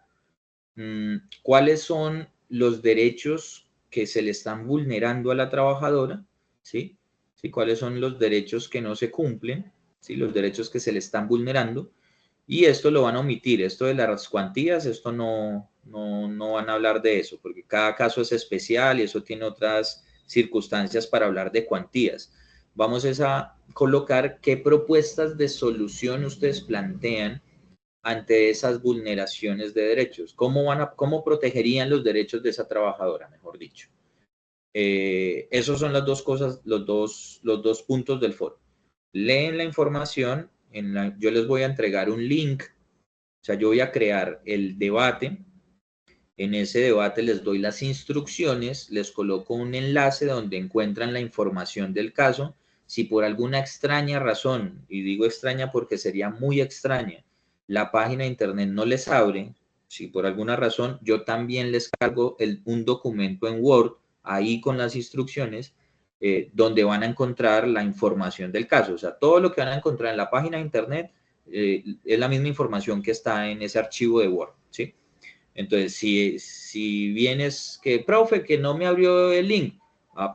A: cuáles son los derechos que se le están vulnerando a la trabajadora, ¿sí? ¿Sí? ¿Cuáles son los derechos que no se cumplen? ¿Sí? Los derechos que se le están vulnerando. Y esto lo van a omitir, esto de las cuantías, esto no van a hablar de eso, porque cada caso es especial y eso tiene otras circunstancias para hablar de cuantías. Vamos a colocar qué propuestas de solución ustedes plantean ante esas vulneraciones de derechos. ¿Cómo protegerían los derechos de esa trabajadora, mejor dicho? Esos son las dos cosas, los dos puntos del foro. Leen la información, yo les voy a entregar un link, o sea, yo voy a crear el debate. En ese debate les doy las instrucciones, les coloco un enlace donde encuentran la información del caso. Si por alguna extraña razón, y digo extraña porque sería muy extraña, la página de internet no les abre, si por alguna razón, yo también les cargo un documento en Word, ahí con las instrucciones, donde van a encontrar la información del caso. O sea, todo lo que van a encontrar en la página de internet es la misma información que está en ese archivo de Word, ¿sí? Entonces, si vienes que, profe, que no me abrió el link,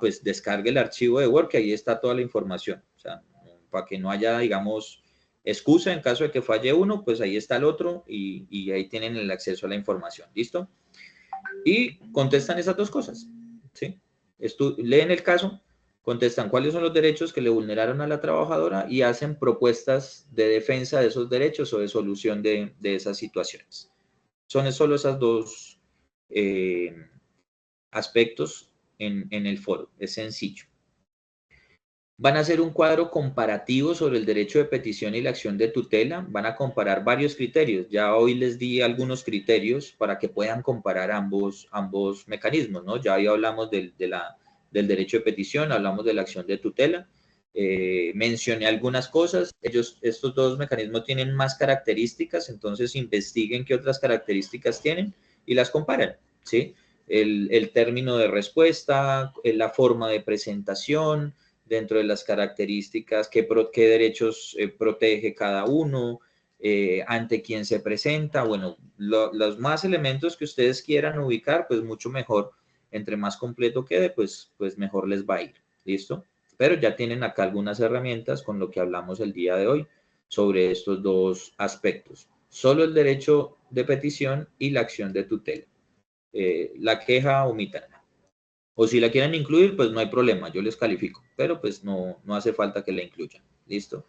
A: pues descargue el archivo de Word, que ahí está toda la información. O sea, para que no haya, digamos, excusa en caso de que falle uno, pues ahí está el otro y ahí tienen el acceso a la información. ¿Listo? Y contestan esas dos cosas, ¿sí? Leen el caso, contestan cuáles son los derechos que le vulneraron a la trabajadora y hacen propuestas de defensa de esos derechos o de solución de esas situaciones. Son solo esos dos aspectos en el foro, es sencillo. Van a hacer un cuadro comparativo sobre el derecho de petición y la acción de tutela. Van a comparar varios criterios. Ya hoy les di algunos criterios para que puedan comparar ambos mecanismos, ¿no? Ya hoy hablamos del derecho de petición, hablamos de la acción de tutela. Mencioné algunas cosas. Estos dos mecanismos tienen más características, entonces investiguen qué otras características tienen y las comparan, ¿sí? El término de respuesta, la forma de presentación, dentro de las características, qué derechos protege cada uno, ante quién se presenta. Bueno, los más elementos que ustedes quieran ubicar, pues mucho mejor. Entre más completo quede, pues mejor les va a ir. ¿Listo? Pero ya tienen acá algunas herramientas con lo que hablamos el día de hoy sobre estos dos aspectos. Solo el derecho de petición y la acción de tutela. La queja, omítanla. O si la quieren incluir, pues no hay problema, yo les califico, pero pues no hace falta que la incluyan. ¿Listo?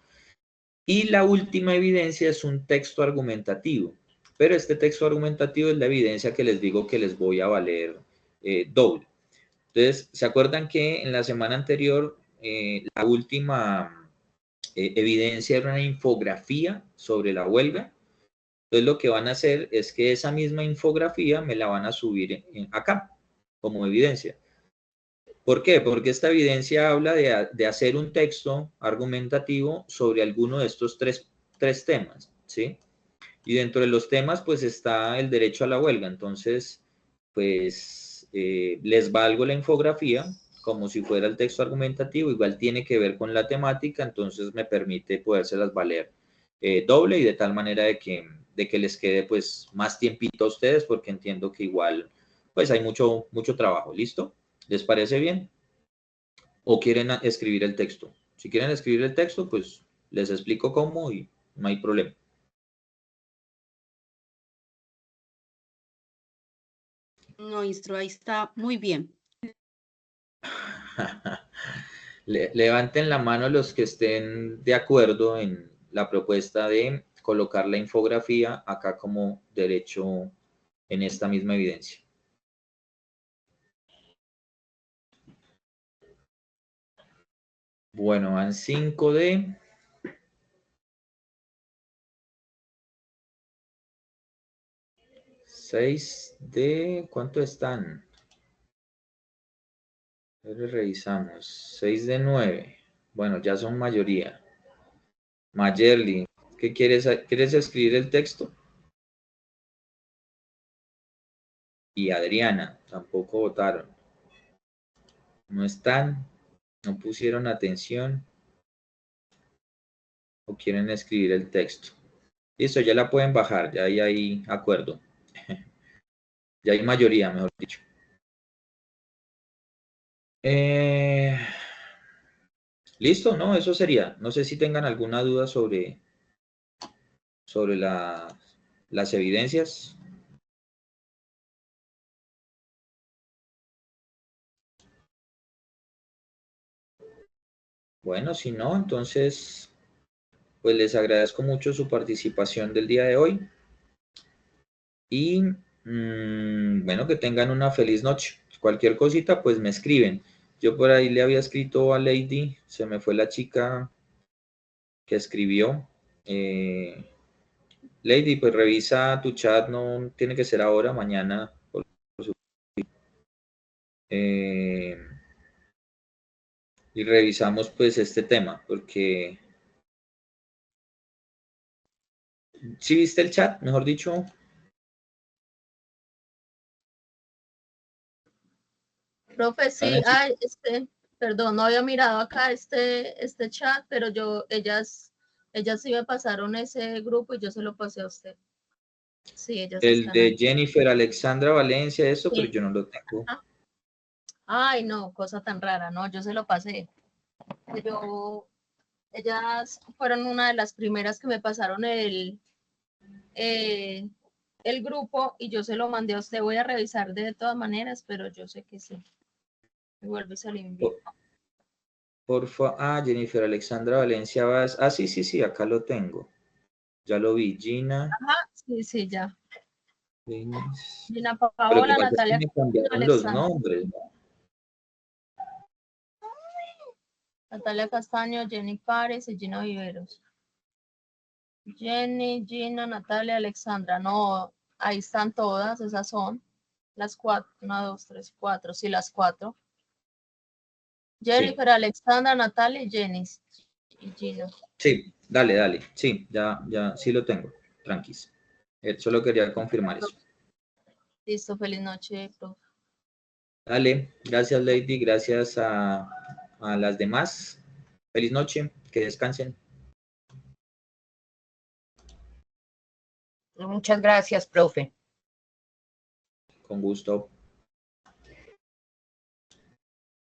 A: Y la última evidencia es un texto argumentativo, pero este texto argumentativo es la evidencia que les digo que les voy a valer doble. Entonces, ¿se acuerdan que en la semana anterior la última evidencia era una infografía sobre la huelga? Entonces, lo que van a hacer es que esa misma infografía me la van a subir acá como evidencia. ¿Por qué? Porque esta evidencia habla de hacer un texto argumentativo sobre alguno de estos tres temas, ¿sí? Y dentro de los temas, pues, está el derecho a la huelga. Entonces, pues, les valgo la infografía como si fuera el texto argumentativo. Igual tiene que ver con la temática, entonces me permite podérselas valer doble y de tal manera de que les quede, pues, más tiempito a ustedes, porque entiendo que igual, pues, hay mucho trabajo. ¿Listo? ¿Les parece bien? ¿O quieren escribir el texto? Si quieren escribir el texto, pues les explico cómo y no hay problema.
J: No, Instro, ahí está muy bien.
A: Levanten la mano los que estén de acuerdo en la propuesta de colocar la infografía acá como derecho en esta misma evidencia. Bueno, van 5 de... 6 de... ¿Cuánto están? Revisamos. 6 de 9. Bueno, ya son mayoría. Mayerly, ¿qué quieres escribir el texto? Y Adriana, tampoco votaron. No están, no pusieron atención o quieren escribir el texto. Listo, ya la pueden bajar, ya hay acuerdo. Ya hay mayoría, mejor dicho. Listo, ¿no? Eso sería. No sé si tengan alguna duda sobre las evidencias. Bueno, si no, entonces, pues les agradezco mucho su participación del día de hoy. Y bueno, que tengan una feliz noche. Cualquier cosita, pues me escriben. Yo por ahí le había escrito a Lady, se me fue la chica que escribió. Lady, pues revisa tu chat, no tiene que ser ahora, mañana. Y revisamos pues este tema, porque... ¿Sí viste el chat, mejor dicho?
K: Profe, sí, perdón, no había mirado acá este chat, pero ellas sí me pasaron ese grupo y yo se lo pasé a usted. Sí, ellas
A: El
K: están
A: de
K: ahí.
A: Jennifer Alexandra Valencia, eso, sí. Pero yo no lo tengo.
K: Ay, no, cosa tan rara, no, yo se lo pasé. Ellas fueron una de las primeras que me pasaron el grupo y yo se lo mandé a usted. Voy a revisar de todas maneras, pero yo sé que sí. Me vuelve a salir.
A: Porfa, Jennifer Alexandra Valencia vas. Sí, acá lo tengo. Ya lo vi, Gina.
K: Ajá, sí, ya. Gina
A: Paola,
K: Natalia.
A: me cambiaron los nombres, ¿no?
K: Natalia Castaño, Jenny Párez y Gina Viveros. Jenny, Gina, Natalia, Alexandra. No, ahí están todas, esas son las 4. 1, 2, 3, 4. Sí, las 4. Jennifer, Alexandra, Natalia y Jenny. Y Gina.
A: Sí, dale. Sí, ya, sí lo tengo. Tranquis. Solo quería confirmar eso.
K: Listo, feliz noche, profe.
A: Dale, gracias Lady, gracias a las demás. Feliz noche, que descansen.
L: Muchas gracias, profe.
A: Con gusto.